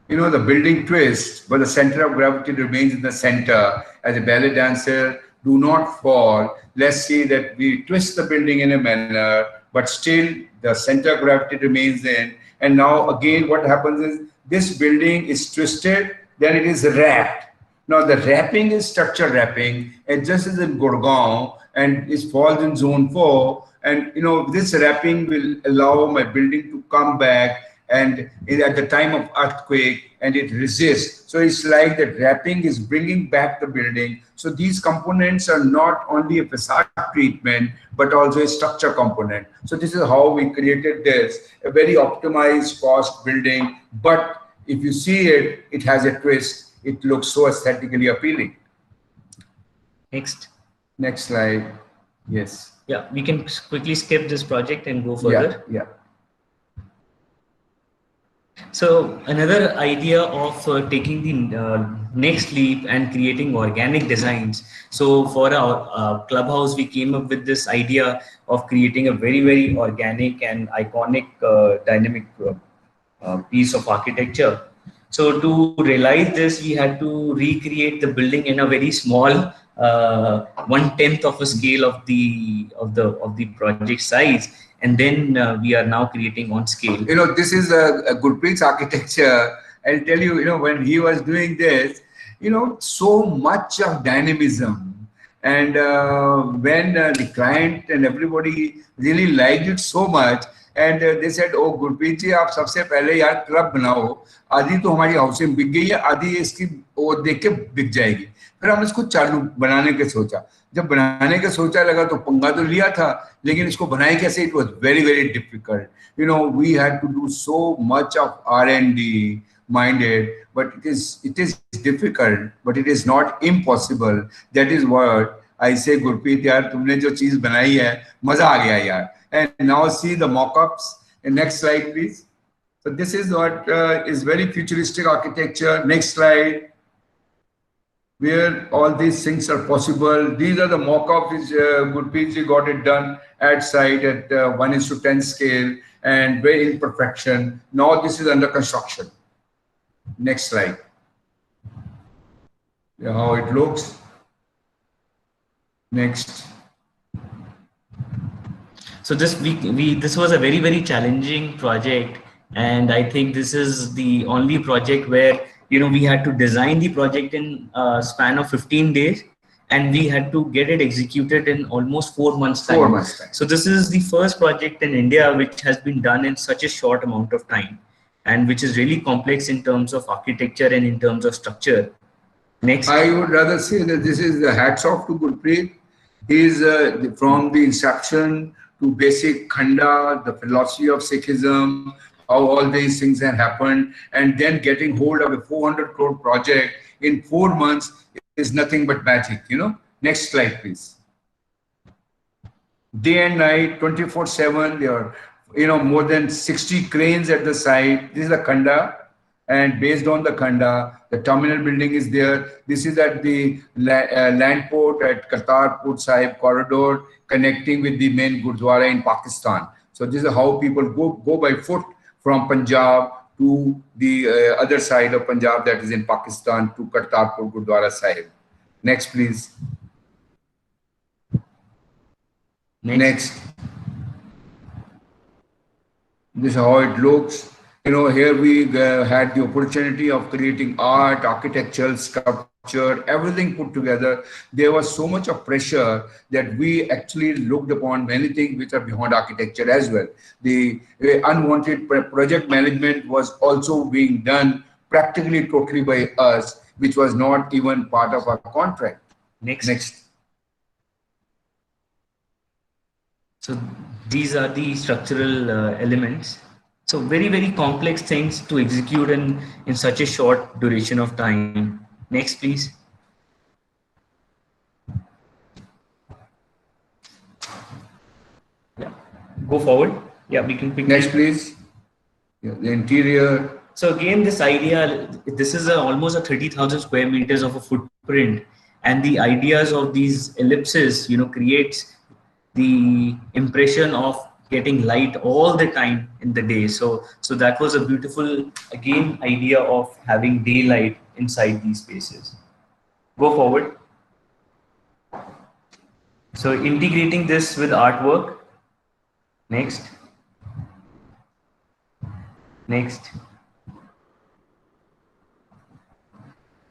You know, the building twists, but the center of gravity remains in the center. As a ballet dancer, do not fall. Let's say that we twist the building in a manner, but still the center of gravity remains in. And now again, what happens is this building is twisted, then it is wrapped. Now the wrapping is structure wrapping. It just is in Gurgaon and it falls in zone 4. And this wrapping will allow my building to come back and at the time of earthquake, and it resists. So it's like the wrapping is bringing back the building. So these components are not only a facade treatment, but also a structure component. So this is how we created this, a very optimized cost building. But if you see it, it has a twist. It looks so aesthetically appealing. Next. Next slide. Yes. Yeah, we can quickly skip this project and go further. Yeah. So another idea of taking the next leap and creating organic designs. So for our clubhouse, we came up with this idea of creating a very, very organic and iconic dynamic piece of architecture. So to realize this, we had to recreate the building in a very small 1/10 of a scale of the project size. And then we are now creating on scale. This is a Gurpreet's architecture. I'll tell you, when he was doing this, so much of dynamism. And when the client and everybody really liked it so much, and they said, "Oh, Gurpreet ji, आप सबसे पहले यार club बनाओ, आधी तो हमारी housing बिक गई है, आधी इसकी वो देख के बिक जाएगी।" फिर हमने इसको चालू बनाने के सोचा। जब बनाने का सोचा लगा तो पंगा तो लिया था, लेकिन इसको बनाए कैसे? It was very very difficult. We had to do so much of R&D minded, but it is difficult, but it is not impossible. That is what I say, Gurpreet, यार तुमने जो चीज बनाई है मजा आ गया यार. And now see the mock-ups. And next slide, please. So this is what is very futuristic architecture. Next slide. Where all these things are possible. These are the mock-ups which Gurpreet ji got it done at site at 1:10 scale and very in perfection. Now this is under construction. Next slide. Yeah, how it looks. Next. So this was a very, very challenging project, and I think this is the only project where we had to design the project in a span of 15 days, and we had to get it executed in almost 4 months time. 4 months time. So this is the first project in India which has been done in such a short amount of time, and which is really complex in terms of architecture and in terms of structure. Next. I would rather say that this is the hats off to Gurpreet. He is from the inception to basic Khanda, the philosophy of Sikhism, how all these things have happened, and then getting hold of a 400 crore project in 4 months is nothing but magic, you know. Next slide, please. Day and night, 24/7. There are, you know, more than 60 cranes at the site. This is the Khanda, and based on the Khanda, the terminal building is there. This is at the land port at Kartarpur Sahib corridor, connecting with the main Gurdwara in Pakistan. So this is how people go by foot from Punjab to the other side of Punjab, that is in Pakistan, to Kartarpur Gurdwara Sahib. Next, please. Next. This is how it looks. You know, here we had the opportunity of creating art, architectural sculpture, everything put together. There was so much of pressure that we actually looked upon many things which are beyond architecture as well. The unwanted project management was also being done practically totally by us, which was not even part of our contract. Next. So these are the structural elements. So very, very complex things to execute in such a short duration of time. Next, please. Yeah. Go forward. Yeah, we can pick. Next, please. Yeah, the interior. So again, this idea, this is almost a 30,000 square meters of a footprint, and the ideas of these ellipses, you know, creates the impression of getting light all the time in the day. So that was a beautiful, again, idea of having daylight inside these spaces. Go forward. So integrating this with artwork. Next.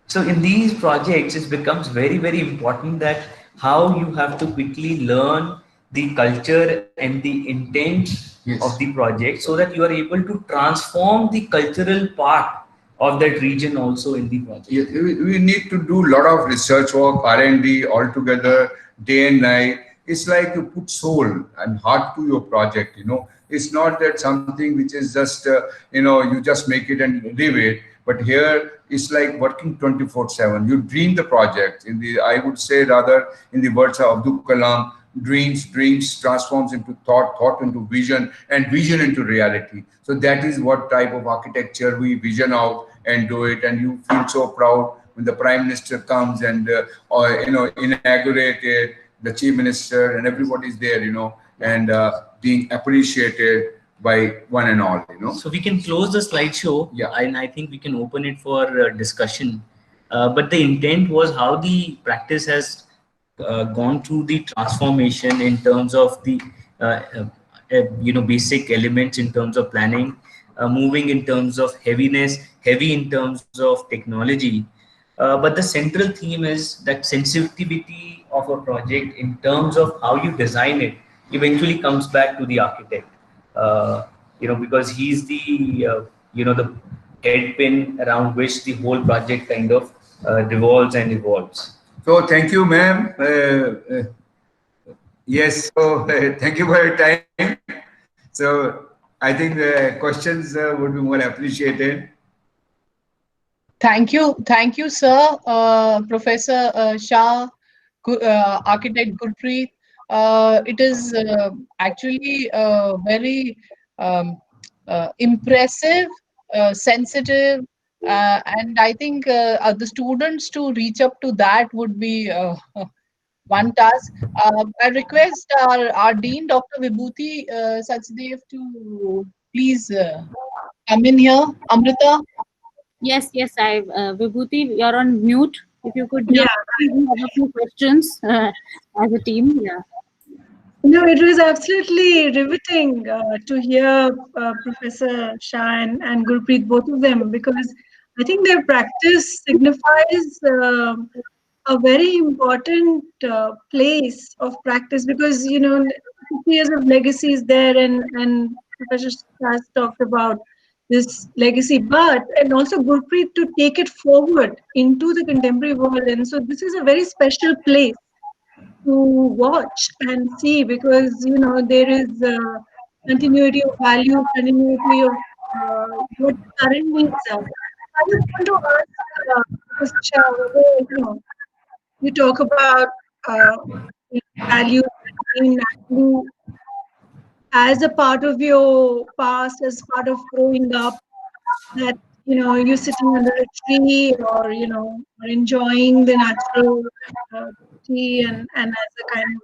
So in these projects, it becomes very, very important that how you have to quickly learn the culture and the intent of the project, so that you are able to transform the cultural part of that region also in the project. Yeah, we need to do a lot of research work, R&D all together, day and night. It's like you put soul and heart to your project, you know. It's not that something which is just, you know, you just make it and leave it. But here it's like working 24/7. You dream the project. I would say rather, in the words of Abdul Kalam, dreams transforms into thought into vision, and vision into reality. So that is what type of architecture we vision out and do it. And you feel so proud when the Prime Minister comes and you know, inaugurated, the Chief Minister and everybody is there, you know, and being appreciated by one and all, you know. So we can close the slideshow. Yeah. And I think we can open it for discussion. But the intent was how the practice has gone through the transformation in terms of the you know, basic elements in terms of planning, moving in terms of heavy in terms of technology. But the central theme is that sensitivity of a project in terms of how you design it eventually comes back to the architect. You know, because he's the you know, the head pin around which the whole project kind of revolves and evolves. So thank you, ma'am. Yes, so thank you for your time. So I think the questions would be more appreciated. Thank you, sir, Professor Shah, Architect Gurpreet. It is actually very impressive, sensitive, and I think the students to reach up to that would be one task. I request our Dean, Dr. Vibhuti Sachdev, to please come in here. Amrita? Yes, Vibhuti, you're on mute. If you could, yeah, we have a few questions as a team. Yeah. No, it was absolutely riveting to hear Professor Shah and Gurpreet, both of them, because I think their practice signifies a very important place of practice, because, you know, 50 years of legacy is there, and Professor Shah has talked about this legacy, and also Gurpreet to take it forward into the contemporary world. And so this is a very special place to watch and see, because, you know, there is continuity of value, continuity of what the current needs are. I just want to ask Mr. Shah, whether, you talk about values that came naturally as a part of your past, as part of growing up, that you're sitting under a tree, or or enjoying the natural tea, and as a kind of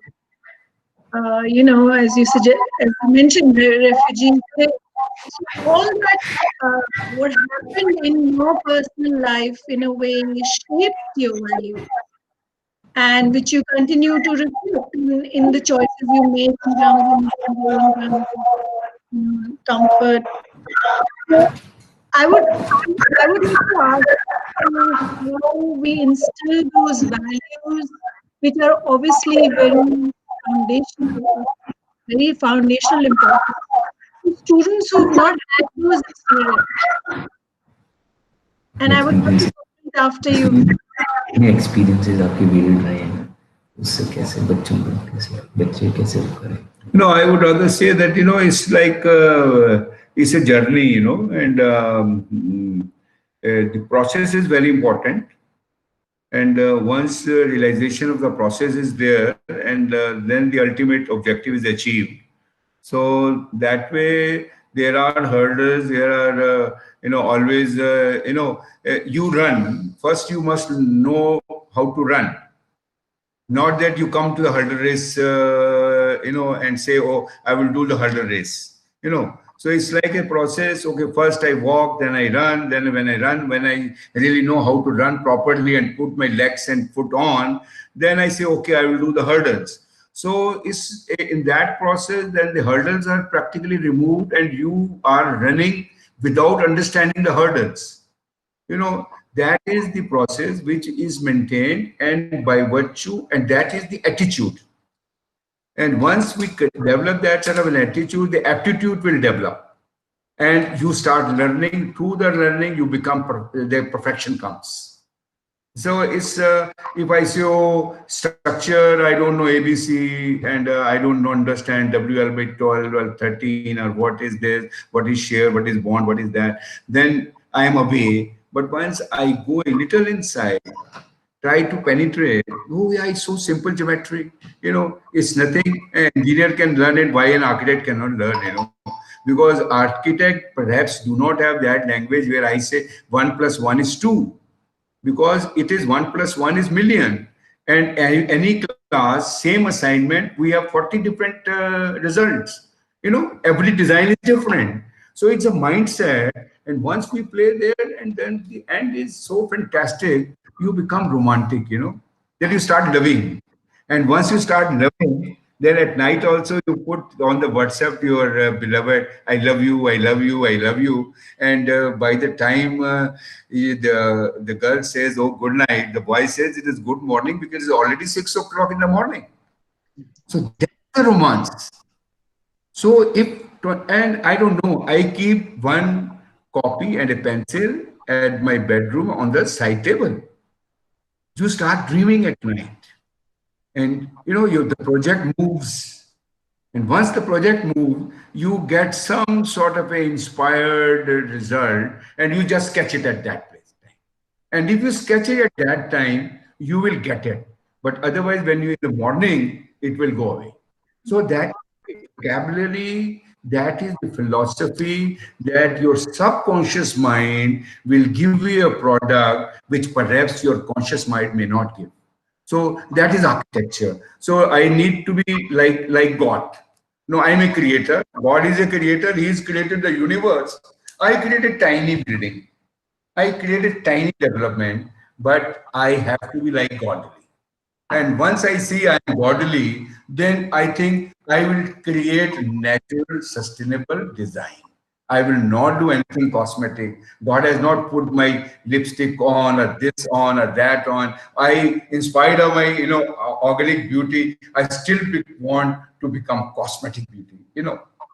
as you suggest, as you mentioned, refugees. So all that, what happened in your personal life, in a way, shaped your values, and which you continue to reflect in the choices you make in terms of material, in terms of comfort. So I would like to ask you how we instill those values, which are obviously very foundational importance to students who've not had those experiences. And I would love to complete after you. Experiences आपके varied रहे हैं, उससे कैसे बच्चों को कैसे बच्चे कैसे वो करें? No, I would rather say that, it's like, it's a journey, and the process is very important. And once realization of the process is there, and then the ultimate objective is achieved. So that way, there are hurdles, there are, always, you run. First, you must know how to run. Not that you come to the hurdle race, and say, oh, I will do the hurdle race. So it's like a process. Okay, first I walk, then I run. Then when I really know how to run properly and put my legs and foot on, then I say, okay, I will do the hurdles. So it's in that process, then the hurdles are practically removed and you are running without understanding the hurdles. That is the process which is maintained, and by virtue, and that is the attitude. And once we develop that sort of an attitude, the aptitude will develop. And you start learning. Through the learning, you become, the perfection comes. So it's, if I say, oh, structure, I don't know ABC, and I don't understand WL by 12 or 13, or what is this, what is share, what is bond, what is that, then I am away. But once I go a little inside, try to penetrate, oh yeah, it's so simple geometry. It's nothing. An engineer can learn it, why an architect cannot learn, because architect perhaps do not have that language where I say 1 + 1 is 2, because it is 1 + 1 is million. And any class, same assignment, we have 40 different results. Every design is different. So it's a mindset. And once we play there, and then the end is so fantastic, you become romantic, then you start loving. And once you start loving, then at night also you put on the WhatsApp to your beloved, I love you, I love you, I love you. And by the time the girl says, oh, good night, the boy says it is good morning, because it's already 6 o'clock in the morning. So that's the romance. So and I don't know, I keep one copy and a pencil at my bedroom on the side table. You start dreaming at night. And the project moves. And once the project moves, you get some sort of an inspired result, and you just sketch it at that place. And if you sketch it at that time, you will get it. But otherwise, when you're in the morning, it will go away. So that vocabulary, that is the philosophy, that your subconscious mind will give you a product which perhaps your conscious mind may not give. So that is architecture. So I need to be like God. No, I'm a creator. God is a creator. He's created the universe. I created tiny building. I created tiny development, but I have to be like godly. And once I see I am godly, then I think I will create natural, sustainable design. I will not do anything cosmetic. God has not put my lipstick on, or this on, or that on. In spite of my, organic beauty, I still want to become cosmetic beauty,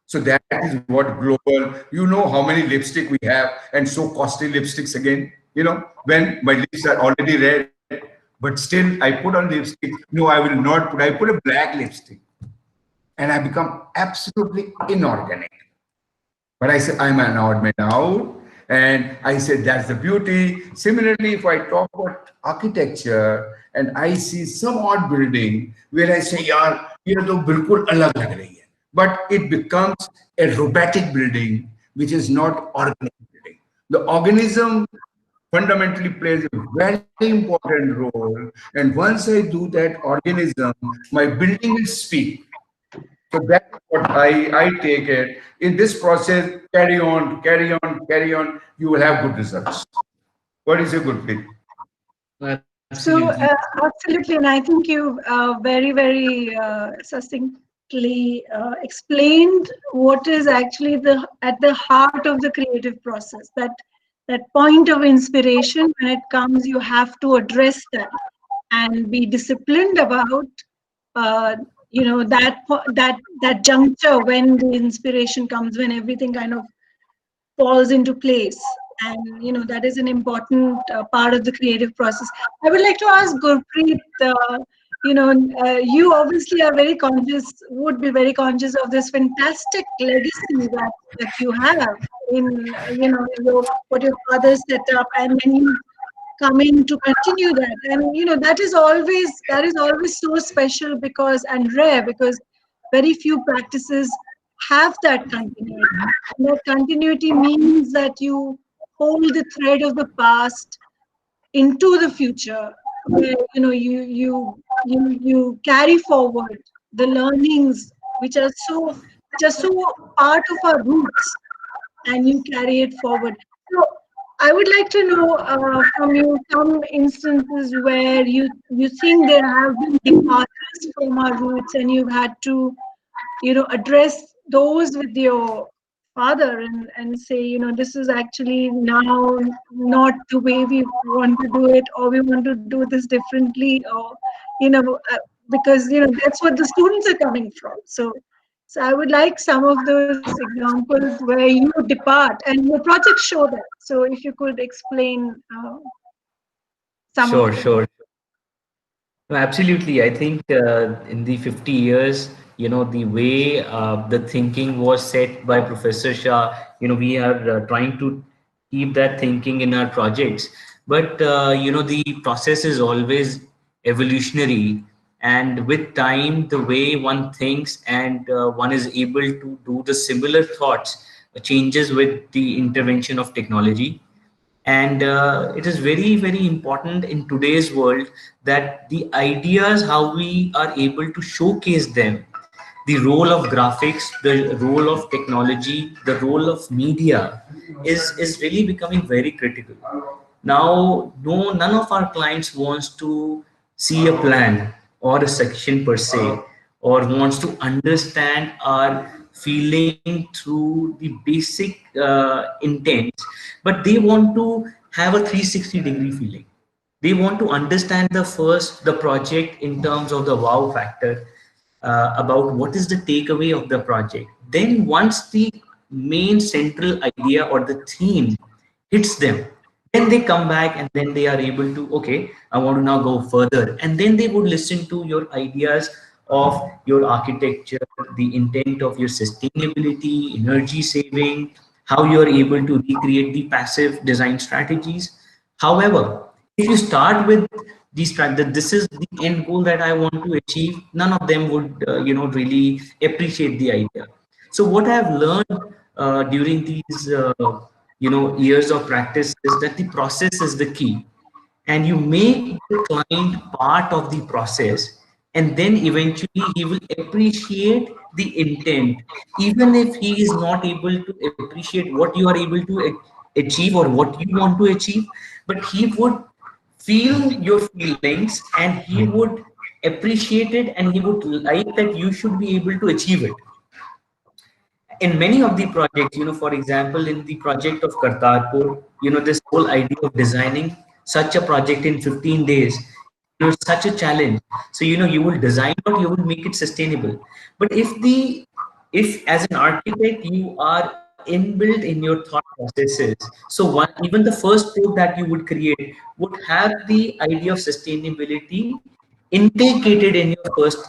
So that is what global, how many lipstick we have, and so costly lipsticks again, when my lips are already red, but still I put on lipstick. No, I will not put, I put a black lipstick, and I become absolutely inorganic. But I said, I'm an odd man out. And I said, that's the beauty. Similarly, if I talk about architecture and I see some odd building where I say, yaar, ye to bilkul alag lag rahi hai. But it becomes a robotic building, which is not organic building. The organism fundamentally plays a very important role. And once I do that organism, my building will speak. So that's what I take it. In this process, carry on, carry on, carry on, you will have good results. What is a good thing? So Absolutely. absolutely, and I think you very succinctly explained what is actually at the heart of the creative process. That point of inspiration, when it comes, you have to address that and be disciplined about that juncture when the inspiration comes, when everything kind of falls into place. And that is an important part of the creative process. I would like to ask Gurpreet, you obviously are very conscious, would be very conscious of this fantastic legacy that you have in what your father set up, and then you come in to continue that. And that is always so special because and rare, because very few practices have that continuity. And that continuity means that you hold the thread of the past into the future, where you carry forward the learnings which are so part of our roots, and you carry it forward. So I would like to know from you some instances where you think there have been departures from our roots, and you've had to address those with your father, and say, this is actually now not the way we want to do it, or we want to do this differently, or because that's what the students are coming from. So I would like some of those examples where you depart, and your projects show that. So if you could explain some of Sure, them. sure. No, absolutely. I think in the 50 years, the way the thinking was set by Professor Shah, we are trying to keep that thinking in our projects. But, the process is always evolutionary. And with time, the way one thinks and one is able to do the similar thoughts changes with the intervention of technology. And it is very very important in today's world that the ideas, how we are able to showcase them, the role of graphics, the role of technology, the role of media is really becoming very critical now. No, none of our clients wants to see a plan or a section per se, or wants to understand our feeling through the basic intent, but they want to have a 360-degree feeling. They want to understand the project in terms of the wow factor, about what is the takeaway of the project. Then once the main central idea or the theme hits them, then they come back and then they are able to, okay, I want to now go further. And then they would listen to your ideas of your architecture, the intent of your sustainability, energy saving, how you are able to recreate the passive design strategies. However, if you start with these that this is the end goal that I want to achieve, none of them would really appreciate the idea. So what I've learned during these years of practice is that the process is the key, and you make the client part of the process, and then eventually he will appreciate the intent, even if he is not able to appreciate what you are able to achieve or what you want to achieve, but he would feel your feelings and he would appreciate it, and he would like that you should be able to achieve it. In many of the projects, for example, in the project of Kartarpur, this whole idea of designing such a project in 15 days, is such a challenge. So, you will design it, you will make it sustainable. But if as an architect, you are inbuilt in your thought processes, so even the first code that you would create would have the idea of sustainability integrated in your first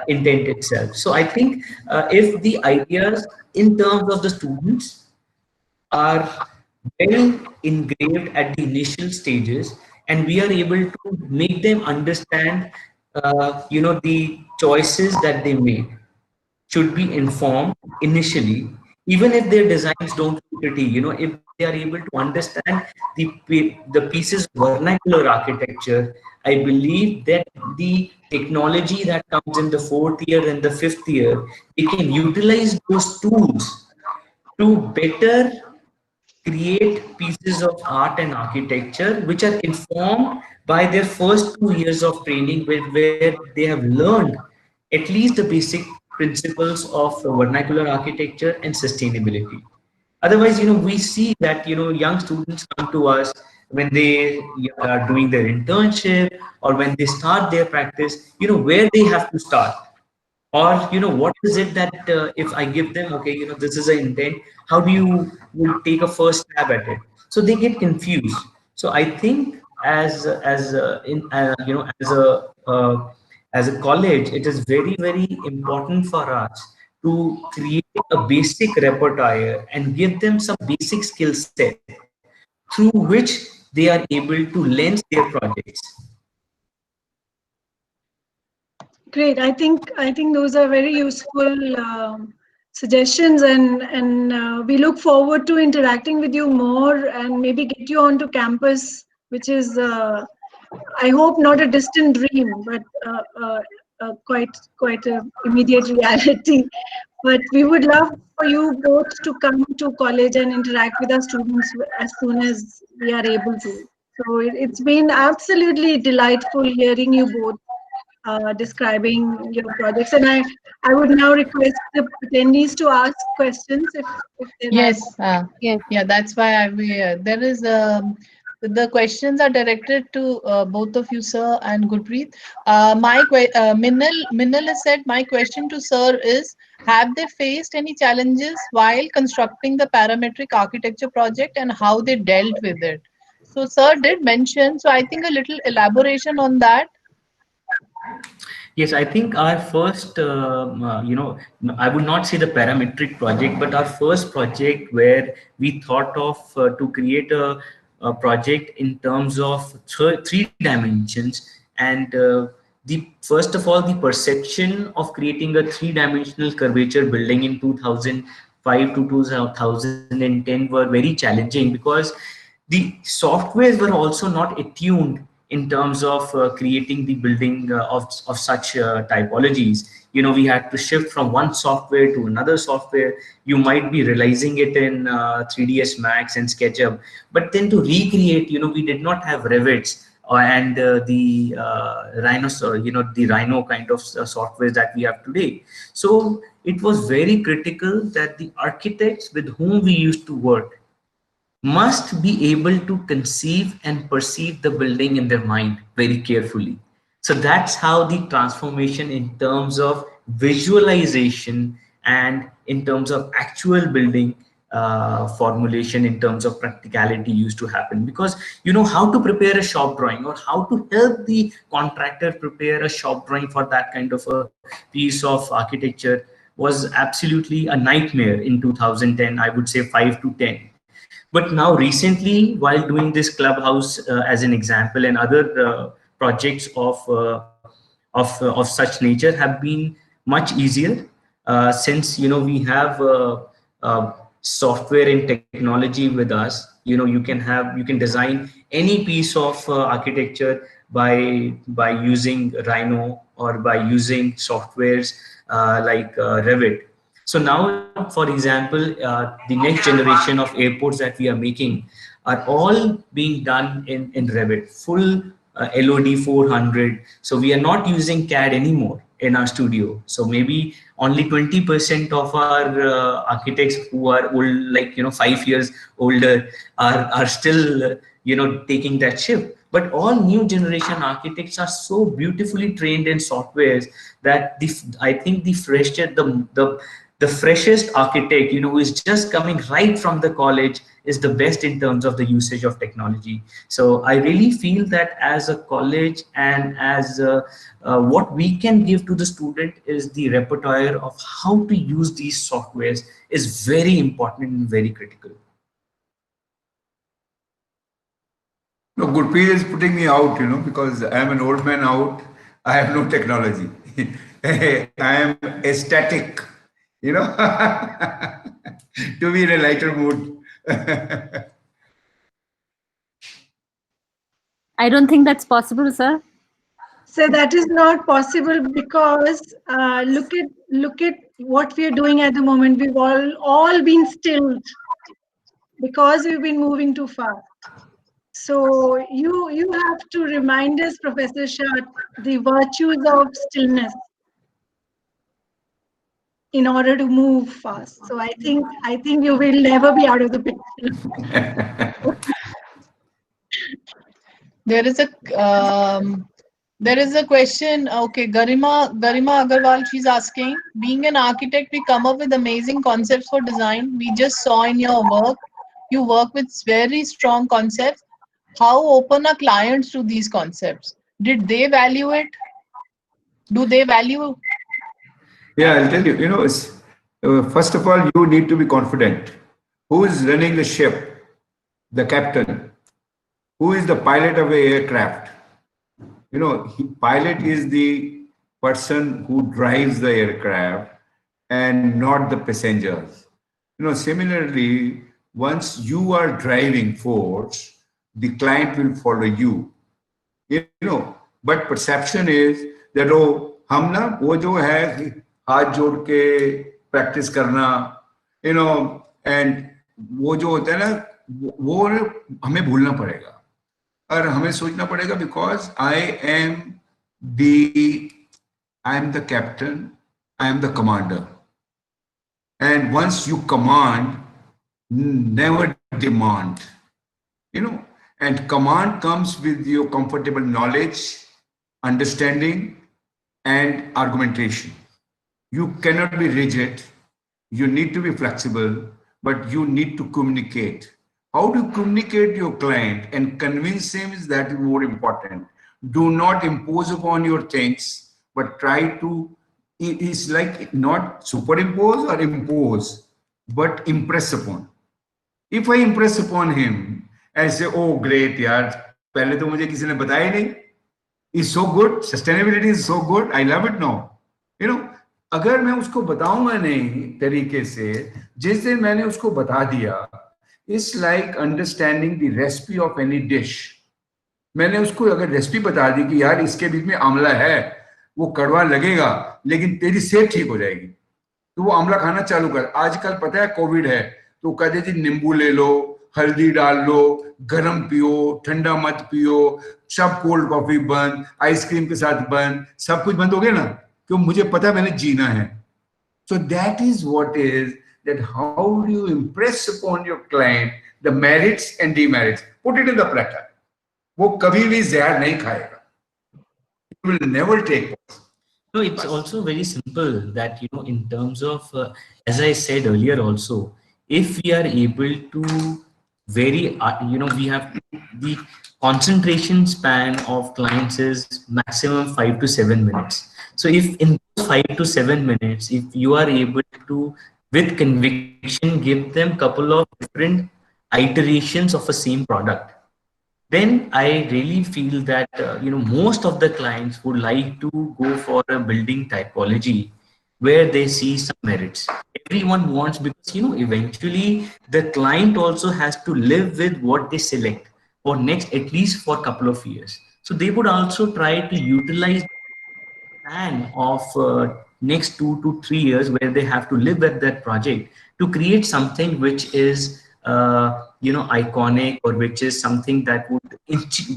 intent itself. So I think if the ideas in terms of the students are well engraved at the initial stages, and we are able to make them understand, the choices that they make should be informed initially, even if their designs don't look pretty. If they are able to understand the pieces of vernacular architecture, I believe that the technology that comes in the fourth year and the fifth year, they can utilize those tools to better create pieces of art and architecture which are informed by their first 2 years of training, where they have learned at least the basic principles of vernacular architecture and sustainability. Otherwise, we see that, young students come to us when they are doing their internship or when they start their practice, where they have to start, or what is it that if I give them, okay, this is an intent, how do you take a first stab at it? So they get confused. So I think as in as a college, it is very, very important for us to create a basic repertoire and give them some basic skill set through which they are able to lens their projects. Great. I think those are very useful suggestions, and we look forward to interacting with you more and maybe get you onto campus, which is I hope not a distant dream, but quite a immediate reality. But we would love for you both to come to college and interact with our students as soon as we are able to. So it's been absolutely delightful hearing you both describing your projects. And I would now request the attendees to ask questions if they Yes, Yes. yeah, that's why there is the questions are directed to both of you, sir, and Gurpreet. Minal has said, my question to sir is, have they faced any challenges while constructing the parametric architecture project and how they dealt with it? So sir did mention, so I think a little elaboration on that. Yes, I think our first, I would not say the parametric project, but our first project where we thought of to create a project in terms of three dimensions. And the first of all, the perception of creating a three-dimensional curvature building in 2005 to 2010 were very challenging, because the softwares were also not attuned in terms of creating the building of such typologies. We had to shift from one software to another software. You might be realizing it in 3ds Max and SketchUp, but then to recreate, we did not have Revits and the the Rhino kind of software that we have today. So it was very critical that the architects with whom we used to work must be able to conceive and perceive the building in their mind very carefully. So that's how the transformation in terms of visualization and in terms of actual building formulation, in terms of practicality, used to happen. Because how to prepare a shop drawing, or how to help the contractor prepare a shop drawing for that kind of a piece of architecture was absolutely a nightmare in 2010, I would say 5 to 10. But now recently, while doing this clubhouse as an example, and other projects of such nature have been much easier, since we have software and technology with us. You can design any piece of architecture by using Rhino or by using softwares like Revit. So now, for example, the next generation of airports that we are making are all being done in Revit, full LOD 400. So we are not using CAD anymore in our studio. So maybe only 20% of our architects who are old, like 5 years older, are still taking that shift. But all new generation architects are so beautifully trained in softwares that I think the fresher, the freshest architect, who is just coming right from the college is the best in terms of the usage of technology. So I really feel that as a college and as what we can give to the student is the repertoire of how to use these softwares is very important and very critical. No, Gurpreet is putting me out, because I am an old man out. I have no technology. I am ecstatic, to be in a lighter mood. I don't think that's possible, sir. So that is not possible because look at what we are doing at the moment. We've all been stilled because we've been moving too fast. So you have to remind us, Professor Shah, the virtues of stillness in order to move fast. So I think you will never be out of the picture. There is a question. Okay, Garima Agarwal, she's asking, being an architect, we come up with amazing concepts for design. We just saw in your work, you work with very strong concepts. How open are clients to these concepts? Did they value it? Do they value? Yeah, I'll tell you, first of all, you need to be confident. Who is running the ship? The captain. Who is the pilot of an aircraft? Pilot is the person who drives the aircraft and not the passengers. Similarly, once you are driving force, the client will follow you. But perception is that हम ना वो जो है हाथ जोड़ के practice करना, and वो जो होता है ना वो हमें भूलना पड़ेगा और हमें सोचना पड़ेगा because I am the captain, I am the commander. And once you command, never demand, and command comes with your comfortable knowledge, understanding, and argumentation. You cannot be rigid. You need to be flexible, but you need to communicate. How to communicate your client and convince him is that is more important. Do not impose upon your things, but try to, it's like not superimpose or impose, but impress upon. If I impress upon him and say, oh great yaar, पहले तो मुझे किसी ने बताया नहीं, is so good, sustainability is so good, I love it now. अगर मैं उसको बताऊंगा नहीं तरीके से, जिस दिन मैंने उसको बता दिया, it's like understanding the recipe of any dish. मैंने उसको अगर रेसिपी बता दी कि यार इसके बीच में आंवला है, वो कड़वा लगेगा लेकिन तेरी सेहत ठीक हो जाएगी, तो वो आंवला खाना चालू कर. आजकल पता है कोविड है, तो कहते जी नींबू ले लो, हल्दी डाल लो, गरम पियो, ठंडा मत पियो, सब कोल्ड कॉफी बंद, आइसक्रीम के साथ बंद, सब कुछ बंद हो गया ना, क्यों? मुझे पता है मैंने जीना है. So that is what is that how do you impress upon your client the merits and demerits, put it in the platter. वो कभी भी जहर नहीं खाएगा. It will never take. No, it's also very simple that, in terms of, as I said earlier also, if we are able to we have the concentration span of clients is maximum 5 to 7 minutes. So if in 5 to 7 minutes, if you are able to, with conviction, give them couple of different iterations of a same product, then I really feel that, most of the clients would like to go for a building typology where they see some merits. Everyone wants, because, eventually the client also has to live with what they select for next, at least for a couple of years. So they would also try to utilize the plan of next 2 to 3 years where they have to live with that project to create something which is iconic, or which is something that would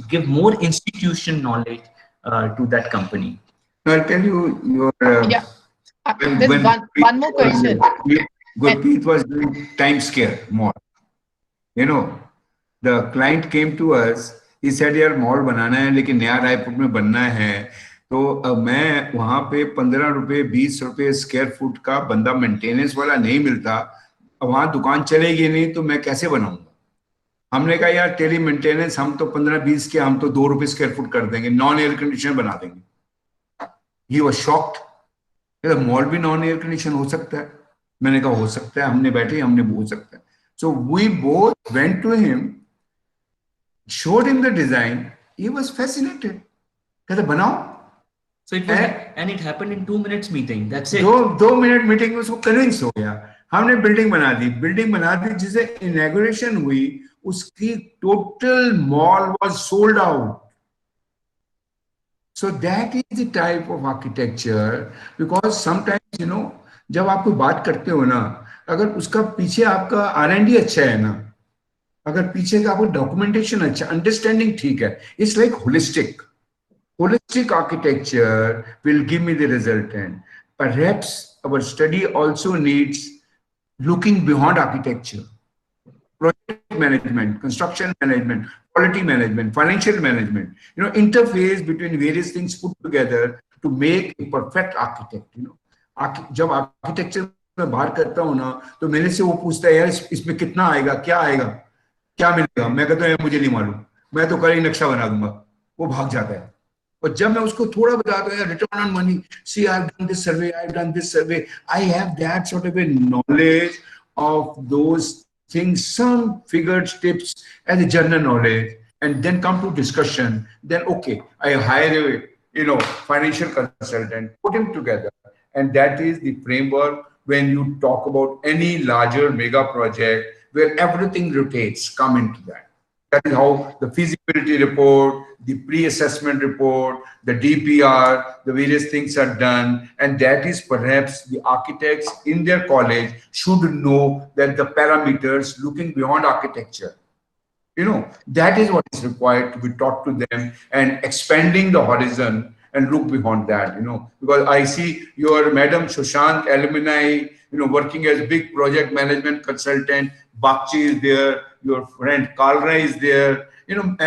give more institution knowledge to that company. I'll tell you your Yeah. There's one more question. Gurpreet was doing time scale more. The client came to us. He said, "यार mall बनाना है, लेकिन नया रायपुर में बनना है, तो मैं वहां पे 15 रुपए 20 रुपए स्क्वायर फुट का बंदा मेंटेनेंस वाला नहीं मिलता, वहां दुकान चलेगी नहीं तो मैं कैसे बनाऊंगा। हमने कहा यार टेली मेंटेनेंस हम तो 15-20 के, हम तो 2 रुपए स्क्वायर फुट कर देंगे, नॉन एयर कंडीशन बना देंगे। ही वाज शॉक्ड, मॉल भी नॉन एयर कंडीशन हो सकता है। मैंने कहा हो सकता है, हमने बैठे हमने हो सकता है। So we both went to him, showed him the design, he was fascinated, कहते बनाओ। So it was, and it happened in 2 minutes meeting. That's it. दो मिनट मीटिंग में उसको कन्विंस हो गया। हमने बिल्डिंग बना दी जिसे इनॉग्रेशन हुई, उसकी total mall was sold out. So that is the type of architecture, because sometimes जब आप कोई बात करते हो ना, अगर उसका पीछे आपका R&D अच्छा है ना, अगर पीछे का आपको डॉक्यूमेंटेशन अच्छा, अंडरस्टैंडिंग ठीक है, it's like holistic architecture will give me the resultant. Perhaps our study also needs looking beyond architecture, project management, construction management, quality management, financial management, interface between various things put together to make a perfect architect. जब architecture में बाहर करता हूँ ना, तो मेरे से वो पूछता है यार इसमें कितना आएगा, क्या मिलेगा। मैं कहता हूँ मुझे नहीं मालूम, मैं तो कल ही नक्शा बना दूंगा। वो भाग जाता है। और जब मैं उसको थोड़ा बताता हूँ return on money, see I have done this survey, I have that sort of a knowledge of those things, some figures tips as a general knowledge, and then come to discussion, then okay I hire financial consultant, put him together, and that is the framework when you talk about any larger mega project where everything rotates, come into that. That is how the feasibility report, the pre-assessment report, the DPR, the various things are done. And that is perhaps the architects in their college should know that the parameters looking beyond architecture. That is what is required to be taught to them, and expanding the horizon and look beyond that, because I see your Madam Shashank alumni, working as big project management consultant. Bakchi is there, your friend Kalra is there,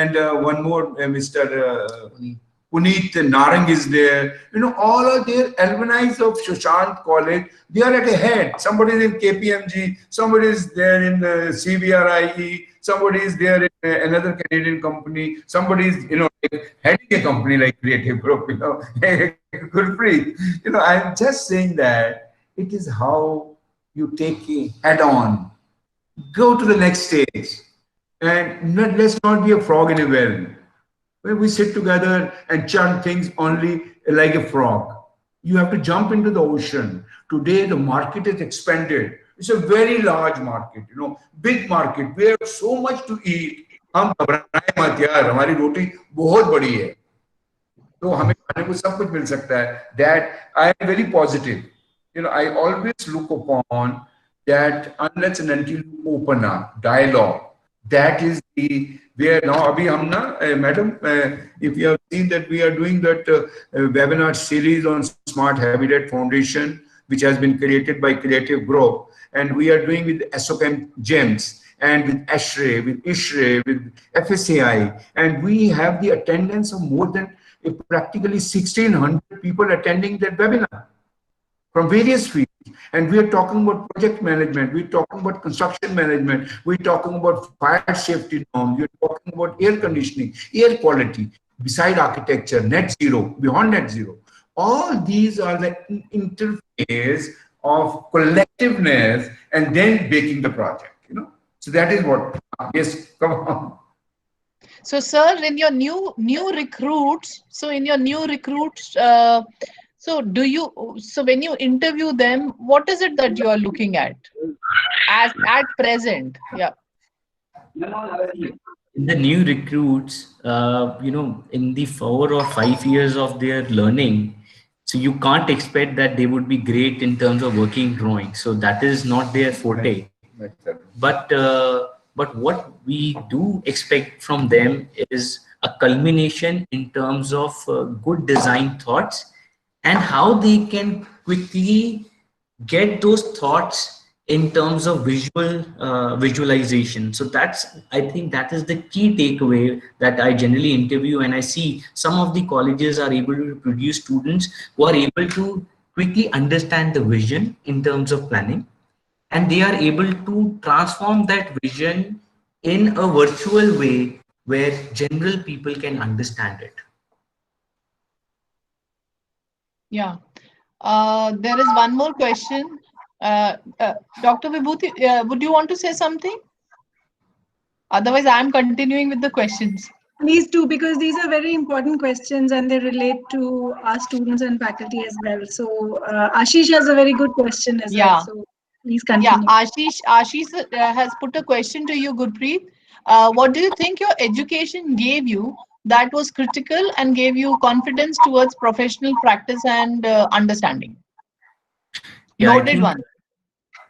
and one more, Mr. Puneet Narang is there. All of their alumni of Shashank College, they are at a head. Somebody is in KPMG, somebody is there in CBRIE, somebody is there in another Canadian company, somebody is, heading a company like Creative Group, Gurpreet. I'm just saying that it is how you take it head on, go to the next stage, and let's not be a frog in a well. When we sit together and chant things only like a frog, you have to jump into the ocean. Today, the market is expanded. It's a very large market, big market. We have so much to eat. हम घबराएं मत यार, हमारी रोटी बहुत बड़ी है, तो हमें खाने को सब कुछ मिल सकता है. That I am very positive. I always look upon that unless and until you open up dialogue, that is the where now. Abhi hum na, madam, if you have seen that we are doing that webinar series on Smart Habitat Foundation, which has been created by Creative Group, and we are doing with SOCM GEMS, and with ASHRAE, with ISHRAE, with FSAI, and we have the attendance of more than practically 1,600 people attending that webinar from various fields. And we are talking about project management, we're talking about construction management, we're talking about fire safety norms, we're talking about air conditioning, air quality, beside architecture, net zero, beyond net zero. All these are the interface of collectiveness and then baking the project, So that is what, yes, come on. So, sir, in your new recruits, so when you interview them, what is it that you are looking at at present? Yeah. In the new recruits, in the 4 or 5 years of their learning, so you can't expect that they would be great in terms of working drawing. So that is not their forte. But what we do expect from them is a culmination in terms of good design thoughts, and how they can quickly get those thoughts in terms of visualization. So I think that is the key takeaway that I generally interview, and I see some of the colleges are able to produce students who are able to quickly understand the vision in terms of planning, and they are able to transform that vision in a virtual way where general people can understand it. Yeah. There is one more question. Dr. Vibhuti, would you want to say something? Otherwise, I'm continuing with the questions. Please do, because these are very important questions and they relate to our students and faculty as well. So Ashish has a very good question as well. So please continue. Yeah, Ashish has put a question to you, Gurpreet. What do you think your education gave you that was critical and gave you confidence towards professional practice and understanding? Yeah, Loaded one.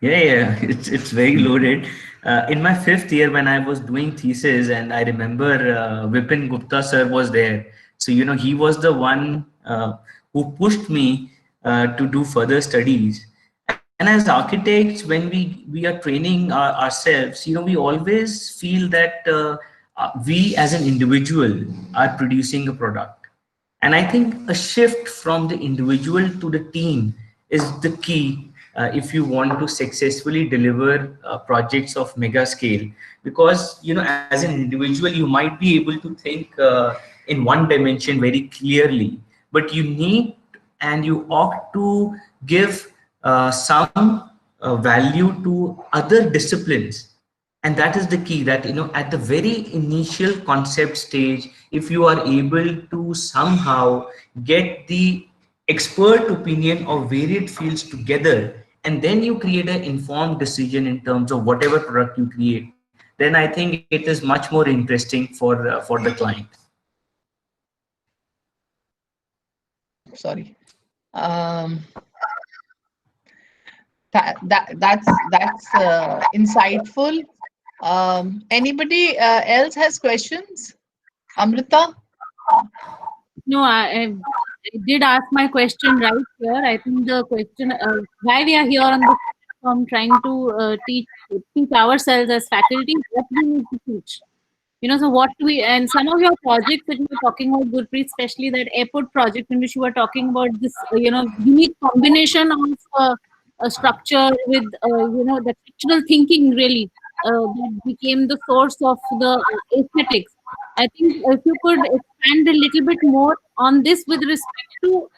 Yeah, it's very loaded. In my 5th year, when I was doing thesis, and I remember Vipin Gupta sir was there. So he was the one who pushed me to do further studies. And as architects, when we are training ourselves, we always feel that we as an individual are producing a product. And I think a shift from the individual to the team is the key if you want to successfully deliver projects of mega scale. Because, as an individual, you might be able to think in one dimension very clearly, but you need and you ought to give some value to other disciplines. And that is the key, that at the very initial concept stage, if you are able to somehow get the expert opinion of varied fields together, and then you create an informed decision in terms of whatever product you create, then I think it is much more interesting for the client. Sorry. That's insightful. Anybody else has questions? Amrita? No, I did ask my question right here. I think the question why we are here on this platform trying to teach ourselves as faculty what we need to teach. So what we, and some of your projects that you were talking about, Gurpreet, especially that airport project in which you were talking about this, unique combination of a structure with, the structural thinking really that became the source of the aesthetics. I think if you could expand a little bit more on this with respect to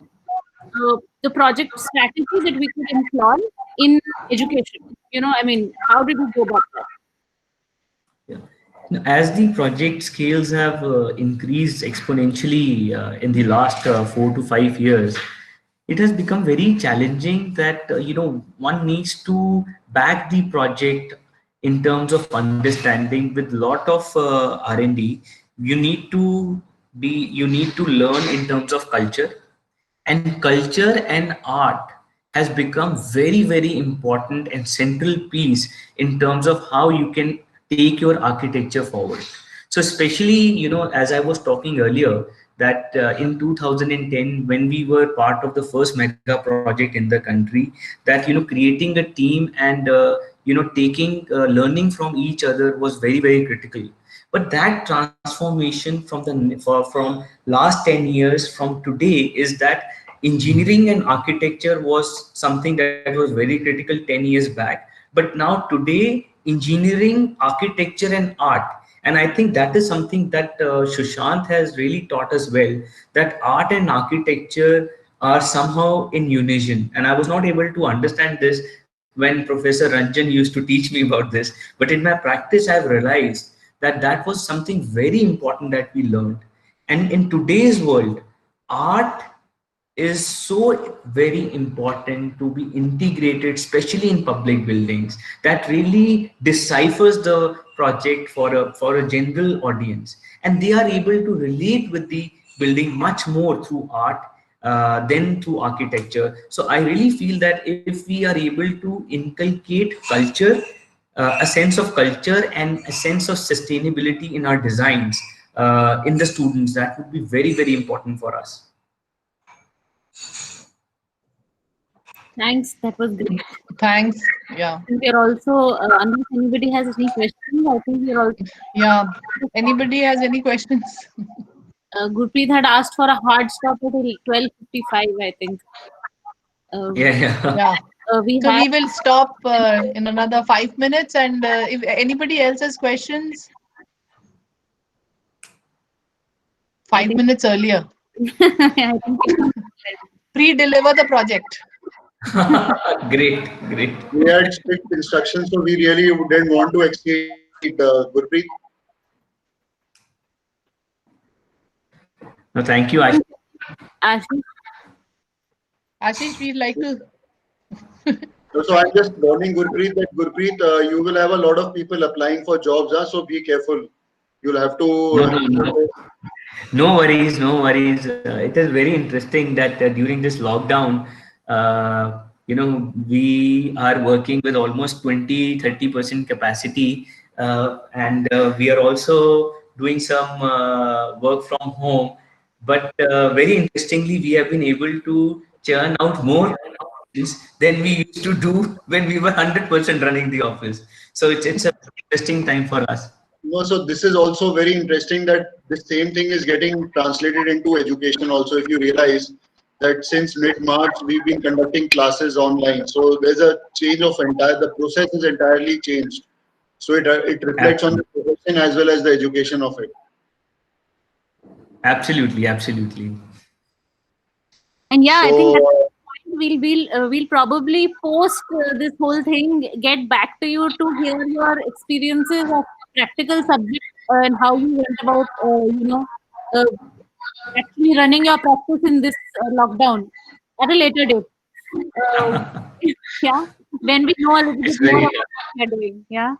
the project strategy that we could employ in education. How did we go about that? As the project scales have increased exponentially in the last 4 to 5 years, it has become very challenging that one needs to back the project in terms of understanding with lot of R&D. You need to learn in terms of culture, and culture and art has become very, very important and central piece in terms of how you can take your architecture forward. So especially, as I was talking earlier, that in 2010, when we were part of the first mega project in the country, that creating a team and taking learning from each other was very, very critical. But that transformation from last 10 years from today is that engineering and architecture was something that was very critical 10 years back, but now today engineering, architecture and art, and I think that is something that Sushant has really taught us well, that art and architecture are somehow in unison. And I was not able to understand this when Professor Ranjan used to teach me about this, but in my practice I've realized that that was something very important that we learned. And in today's world, art is so very important to be integrated, especially in public buildings, that really deciphers the project for a general audience, and they are able to relate with the building much more through art than through architecture. So I really feel that if we are able to inculcate culture, a sense of culture and a sense of sustainability in our designs in the students, that would be very, very important for us. Thanks. That was great. Thanks. Yeah. We are also, unless anybody has any questions, I think we are also. Yeah. Anybody has any questions? Gurpreet had asked for a hard stop at 12:55, I think. Yeah, yeah. Yeah. We So have. we will stop in another 5 minutes, and if anybody else has questions, I 5 think, minutes earlier. I think Pre-deliver the project. Great, great. We had strict instructions, so we really didn't want to exceed Gurpreet. No, thank you, Ashish. Ashish, Ashish, we'd like to. So I'm just warning Gurpreet that Gurpreet, you will have a lot of people applying for jobs, so be careful. You'll have No, to. no, no. No worries, no worries. It is very interesting that during this lockdown, we are working with almost 20-30% capacity, and we are also doing some work from home. But very interestingly, we have been able to churn out more than we used to do when we were 100% running the office. So it's a very interesting time for us. No, so this is also very interesting that the same thing is getting translated into education also. If you realize that since mid-March we've been conducting classes online, so there's a change of the process is entirely changed. So it reflects on the profession as well as the education of it. Absolutely, absolutely. and yeah, I think So we'll probably post this whole thing, get back to you to hear your experiences of practical subjects and how you went about uh, actually running your practice in this lockdown at a later date. Yeah, when we know a little It's bit more very, about what we are doing. Yeah,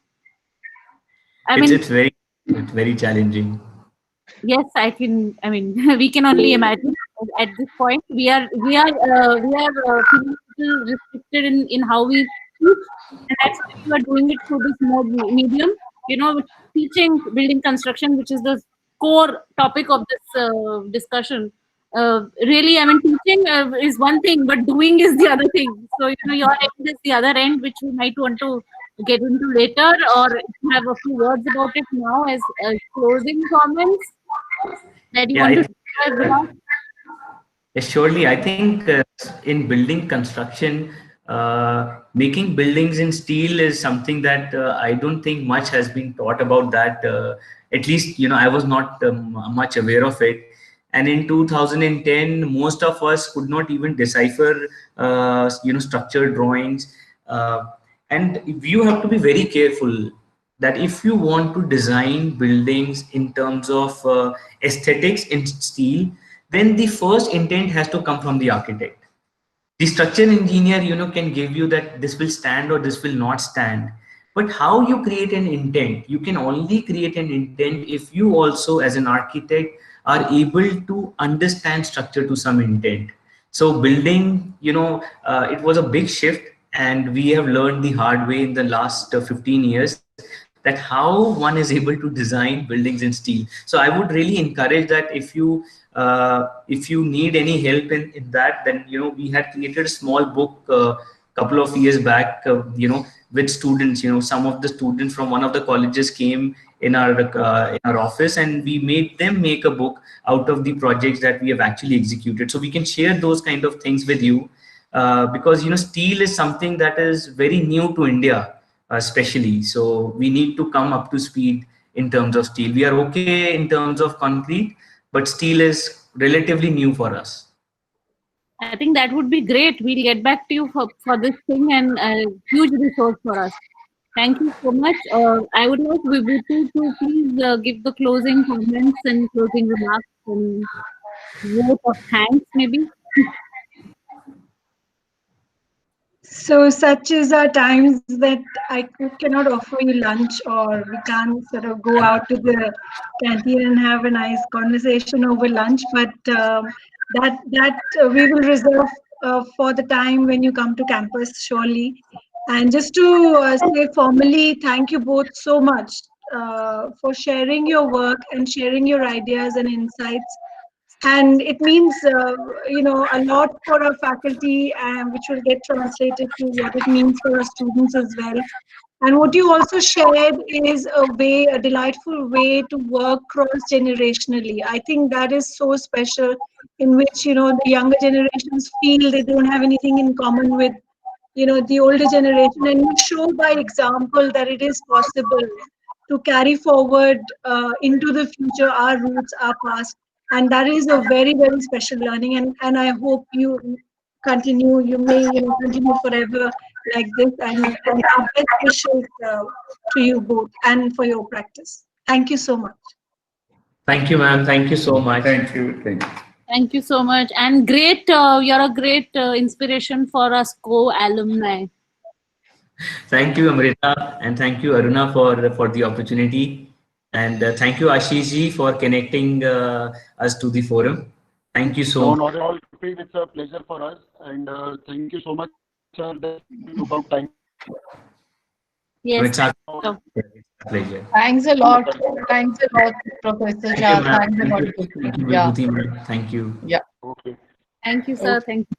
I mean, it's very challenging. yes, I can. I mean, we can only imagine at this point. We are feeling a little restricted in how we teach, and that's why we are doing it through this mode medium. With teaching building construction, which is the core topic of this discussion. Really, I mean, teaching is one thing, but doing is the other thing. So your end is the other end, which we might want to get into later, or have a few words about it now as closing comments that you Yeah, want to I share with us? Yes, surely. I think in building construction, making buildings in steel is something that I don't think much has been taught about that. At least, I was not much aware of it. And in 2010, most of us could not even decipher, structured drawings. And you have to be very careful that if you want to design buildings in terms of aesthetics in steel, then the first intent has to come from the architect. The structural engineer, can give you that this will stand or this will not stand. But how you create an intent? You can only create an intent if you also, as an architect, are able to understand structure to some intent. So building, it was a big shift, and we have learned the hard way in the last 15 years that how one is able to design buildings in steel. So I would really encourage that if you need any help in that, then we had created a small book couple of years back, with students. Some of the students from one of the colleges came in our office, and we made them make a book out of the projects that we have actually executed. So we can share those kind of things with you, because steel is something that is very new to India, especially. So we need to come up to speed in terms of steel. We are okay in terms of concrete, but steel is relatively new for us. I think that would be great. We'll get back to you for this thing, and a huge resource for us. Thank you so much. I would like Vibhuti to please give the closing comments and closing remarks and vote of thanks, maybe. So such is our times that I cannot offer you lunch, or we can't sort of go out to the canteen and have a nice conversation over lunch. But that we will reserve for the time when you come to campus, surely. And just to say formally, thank you both so much for sharing your work and sharing your ideas and insights. And it means, a lot for our faculty, which will get translated to what it means for our students as well. And what you also shared is a delightful way to work cross-generationally. I think that is so special, in which, the younger generations feel they don't have anything in common with, the older generation. And you show by example that it is possible to carry forward into the future our roots, our past. And that is a very, very special learning. And I hope you continue, you may, continue forever like this, and our best wishes to you both and for your practice. Thank you so much. Thank you, ma'am. Thank you so much. Thank you. Thank you. Thank you so much. And great, you're a great inspiration for us co-alumni. Thank you, Amrita, and thank you, Aruna, for the opportunity. And thank you, Ashish ji, for connecting us to the forum. Thank you so much. Not at all. It's a pleasure for us. And thank you so much, sir, that you took out time. Yes. It's our So, pleasure. Thanks a lot. Thanks a lot, Professor Thank Shah. you, ma'am. Thanks a lot. Thank you, Yeah. Vibhuti, ma'am. Thank you. Okay. thank you, sir. Thank you.